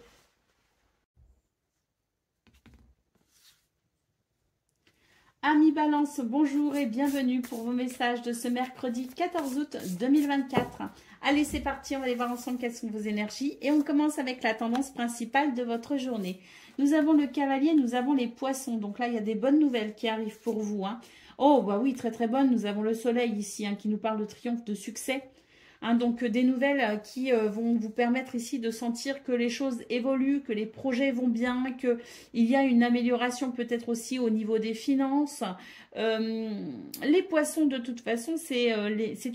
Amis Balance, bonjour et bienvenue pour vos messages de ce mercredi 14 août 2024. Allez, c'est parti, on va aller voir ensemble quelles sont vos énergies. Et on commence avec la tendance principale de votre journée. Nous avons le cavalier, nous avons les poissons. Donc là, il y a des bonnes nouvelles qui arrivent pour vous. Hein. Oh, bah oui, très très bonne. Nous avons le soleil ici hein, qui nous parle de triomphe, de succès. Hein, donc des nouvelles qui vont vous permettre ici de sentir que les choses évoluent, que les projets vont bien, qu'il y a une amélioration peut-être aussi au niveau des finances. Les poissons de toute façon c'est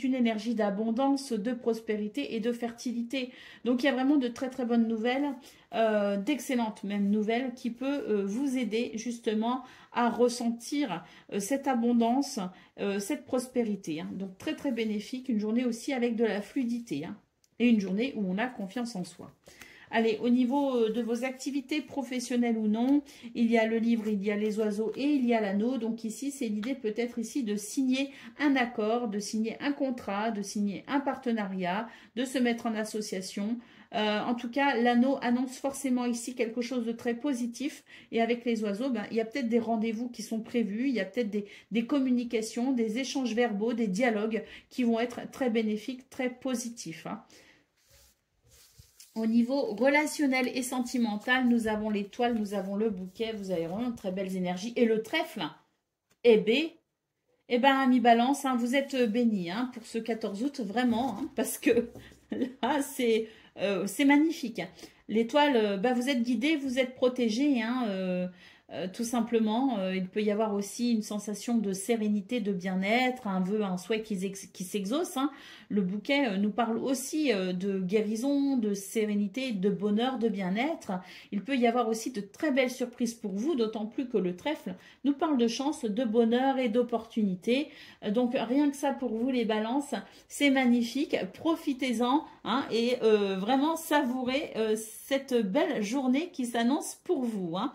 une énergie d'abondance, de prospérité et de fertilité. Donc il y a vraiment de très très bonnes nouvelles d'excellentes même nouvelles qui peut vous aider justement à ressentir cette abondance, cette prospérité. Hein. Donc très très bénéfique, une journée aussi avec de la fluidité hein, et une journée où on a confiance en soi. Allez, au niveau de vos activités professionnelles ou non, il y a le livre, il y a les oiseaux et il y a l'anneau. Donc ici, c'est l'idée peut-être ici de signer un accord, de signer un contrat, de signer un partenariat, de se mettre en association. En tout cas, l'anneau annonce forcément ici quelque chose de très positif. Et avec les oiseaux, ben, il y a peut-être des rendez-vous qui sont prévus, il y a peut-être des communications, des échanges verbaux, des dialogues qui vont être très bénéfiques, très positifs. Hein. Au niveau relationnel et sentimental, nous avons l'étoile, nous avons le bouquet, vous avez vraiment de très belles énergies. Et le trèfle, eh ben, ami Balance, hein, vous êtes bénis hein, pour ce 14 août, vraiment, hein, parce que là, c'est magnifique. L'étoile, bah, vous êtes guidé, vous êtes protégé, hein, tout simplement. Il peut y avoir aussi une sensation de sérénité, de bien-être, un vœu, un souhait qui s'exauce. Hein. Le bouquet nous parle aussi de guérison, de sérénité, de bonheur, de bien-être. Il peut y avoir aussi de très belles surprises pour vous, d'autant plus que le trèfle nous parle de chance, de bonheur et d'opportunité. Donc rien que ça pour vous les balances, c'est magnifique. Profitez-en hein, et vraiment savourez cette belle journée qui s'annonce pour vous. Hein.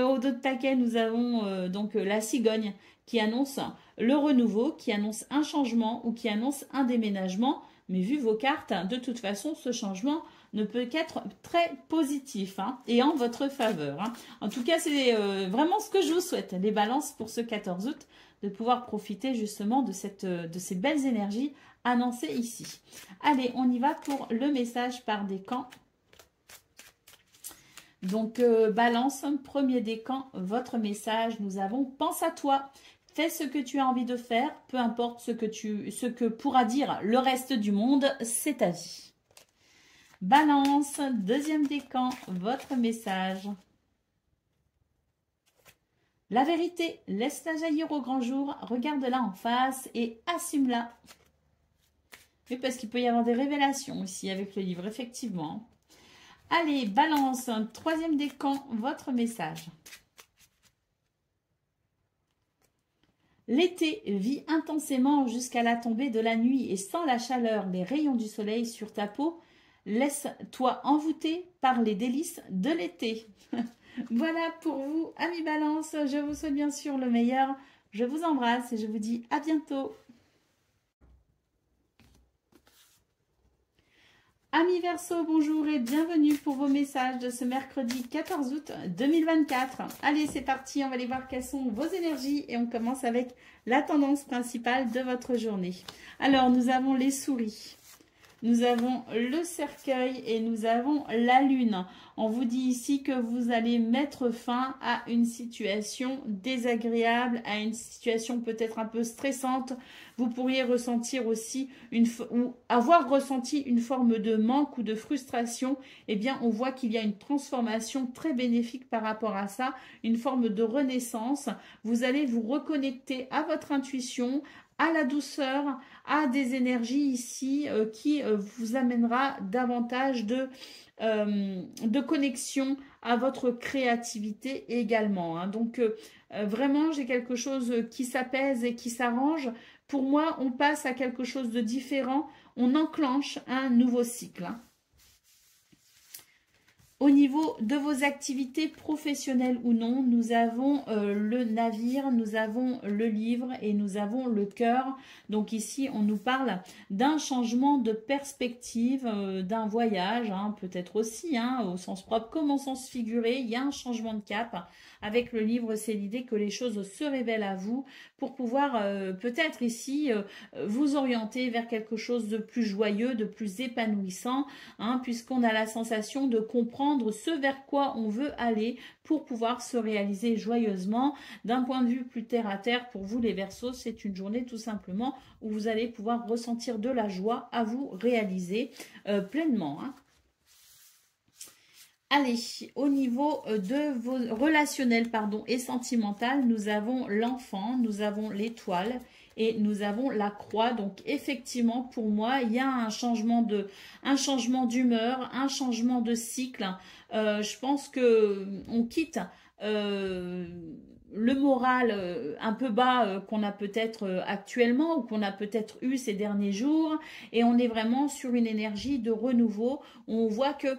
Au dos de paquet, nous avons donc la cigogne qui annonce le renouveau, qui annonce un changement ou qui annonce un déménagement. Mais vu vos cartes, de toute façon, ce changement ne peut qu'être très positif hein, et en votre faveur. Hein. En tout cas, c'est vraiment ce que je vous souhaite, les balances pour ce 14 août, de pouvoir profiter justement de ces belles énergies annoncées ici. Allez, on y va pour le message par décan. Donc, balance, premier décan, votre message, nous avons « Pense à toi ». Fais ce que tu as envie de faire, peu importe ce que pourra dire le reste du monde, c'est ta vie. Balance, deuxième décan, votre message. La vérité, laisse-la jaillir au grand jour, regarde-la en face et assume-la. Oui, parce qu'il peut y avoir des révélations aussi avec le livre, effectivement. Allez, balance, troisième décan, votre message. L'été vit intensément jusqu'à la tombée de la nuit et sans la chaleur, les rayons du soleil sur ta peau, laisse-toi envoûter par les délices de l'été. Voilà pour vous, amis Balance, je vous souhaite bien sûr le meilleur. Je vous embrasse et je vous dis à bientôt. Amis Verseau, bonjour et bienvenue pour vos messages de ce mercredi 14 août 2024. Allez, c'est parti, on va aller voir quelles sont vos énergies et on commence avec la tendance principale de votre journée. Alors, nous avons les souris, nous avons le cercueil et nous avons la lune. On vous dit ici que vous allez mettre fin à une situation désagréable, à une situation peut-être un peu stressante. Vous pourriez ressentir aussi ou avoir ressenti une forme de manque ou de frustration. Eh bien, on voit qu'il y a une transformation très bénéfique par rapport à ça, une forme de renaissance. Vous allez vous reconnecter à votre intuition, à la douceur, à des énergies ici qui vous amènera davantage de connexion à votre créativité également. Hein. Donc, vraiment, j'ai quelque chose qui s'apaise et qui s'arrange. Pour moi, on passe à quelque chose de différent. On enclenche un nouveau cycle. Hein. Au niveau de vos activités professionnelles ou non, nous avons le navire, nous avons le livre et nous avons le cœur. Donc ici, on nous parle d'un changement de perspective, d'un voyage, hein, peut-être aussi, hein, au sens propre comme au sens figuré. Il y a un changement de cap. Avec le livre, c'est l'idée que les choses se révèlent à vous pour pouvoir peut-être ici vous orienter vers quelque chose de plus joyeux, de plus épanouissant, hein, puisqu'on a la sensation de comprendre ce vers quoi on veut aller pour pouvoir se réaliser joyeusement. D'un point de vue plus terre à terre, pour vous les Verseaux, c'est une journée tout simplement où vous allez pouvoir ressentir de la joie à vous réaliser pleinement. Hein. Allez, au niveau de vos relationnels et sentimentales, nous avons l'enfant, nous avons l'étoile et nous avons la croix. Donc effectivement, pour moi, il y a un changement d'humeur, un changement de cycle. Je pense que on quitte le moral un peu bas qu'on a peut-être actuellement ou qu'on a peut-être eu ces derniers jours, et on est vraiment sur une énergie de renouveau. On voit que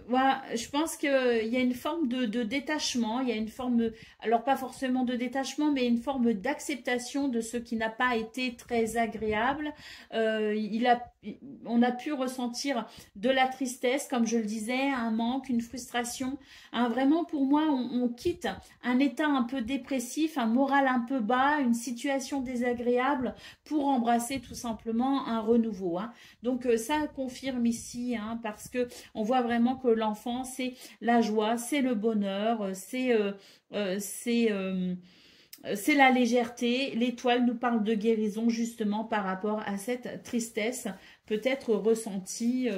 voilà, je pense qu'il y a une forme de détachement, il y a une forme, alors pas forcément de détachement, mais une forme d'acceptation de ce qui n'a pas été très agréable. On a pu ressentir de la tristesse, comme je le disais, un manque, une frustration. Hein, vraiment, pour moi, on quitte un état un peu dépressif, un moral un peu bas, une situation désagréable pour embrasser tout simplement un renouveau. Hein. Donc ça confirme ici, hein, parce que on voit vraiment que l'enfant, c'est la joie, c'est le bonheur, c'est la légèreté. L'étoile nous parle de guérison justement par rapport à cette tristesse peut-être ressentie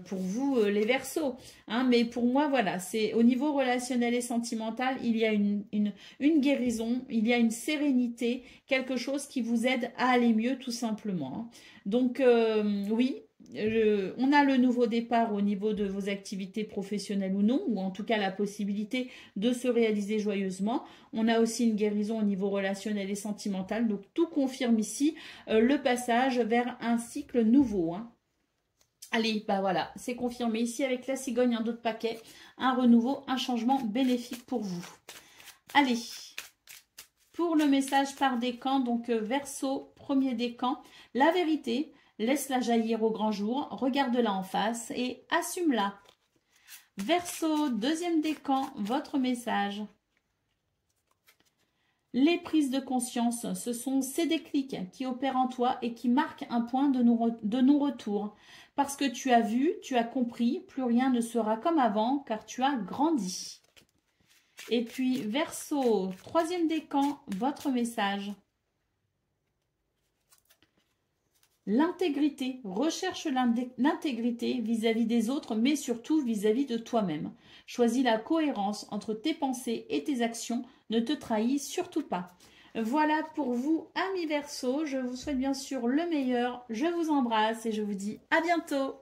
pour vous les Verseaux. Hein, mais pour moi, voilà, c'est au niveau relationnel et sentimental, il y a une guérison, il y a une sérénité, quelque chose qui vous aide à aller mieux tout simplement. Hein. Donc oui, on a le nouveau départ au niveau de vos activités professionnelles ou non, ou en tout cas la possibilité de se réaliser joyeusement. On a aussi une guérison au niveau relationnel et sentimental, donc tout confirme ici le passage vers un cycle nouveau. Hein. Allez, bah voilà, c'est confirmé ici avec la cigogne, un autre paquet, un renouveau, un changement bénéfique pour vous. Allez, pour le message par décan, donc Verseau, premier décan, la vérité, laisse-la jaillir au grand jour, regarde-la en face et assume-la. Verseau, deuxième décan, votre message. Les prises de conscience, ce sont ces déclics qui opèrent en toi et qui marquent un point de non-retour. Parce que tu as vu, tu as compris, plus rien ne sera comme avant car tu as grandi. Et puis Verseau, troisième décan, votre message. L'intégrité, recherche l'intégrité vis-à-vis des autres, mais surtout vis-à-vis de toi-même. Choisis la cohérence entre tes pensées et tes actions, ne te trahis surtout pas. Voilà pour vous, amis Verseaux, je vous souhaite bien sûr le meilleur, je vous embrasse et je vous dis à bientôt.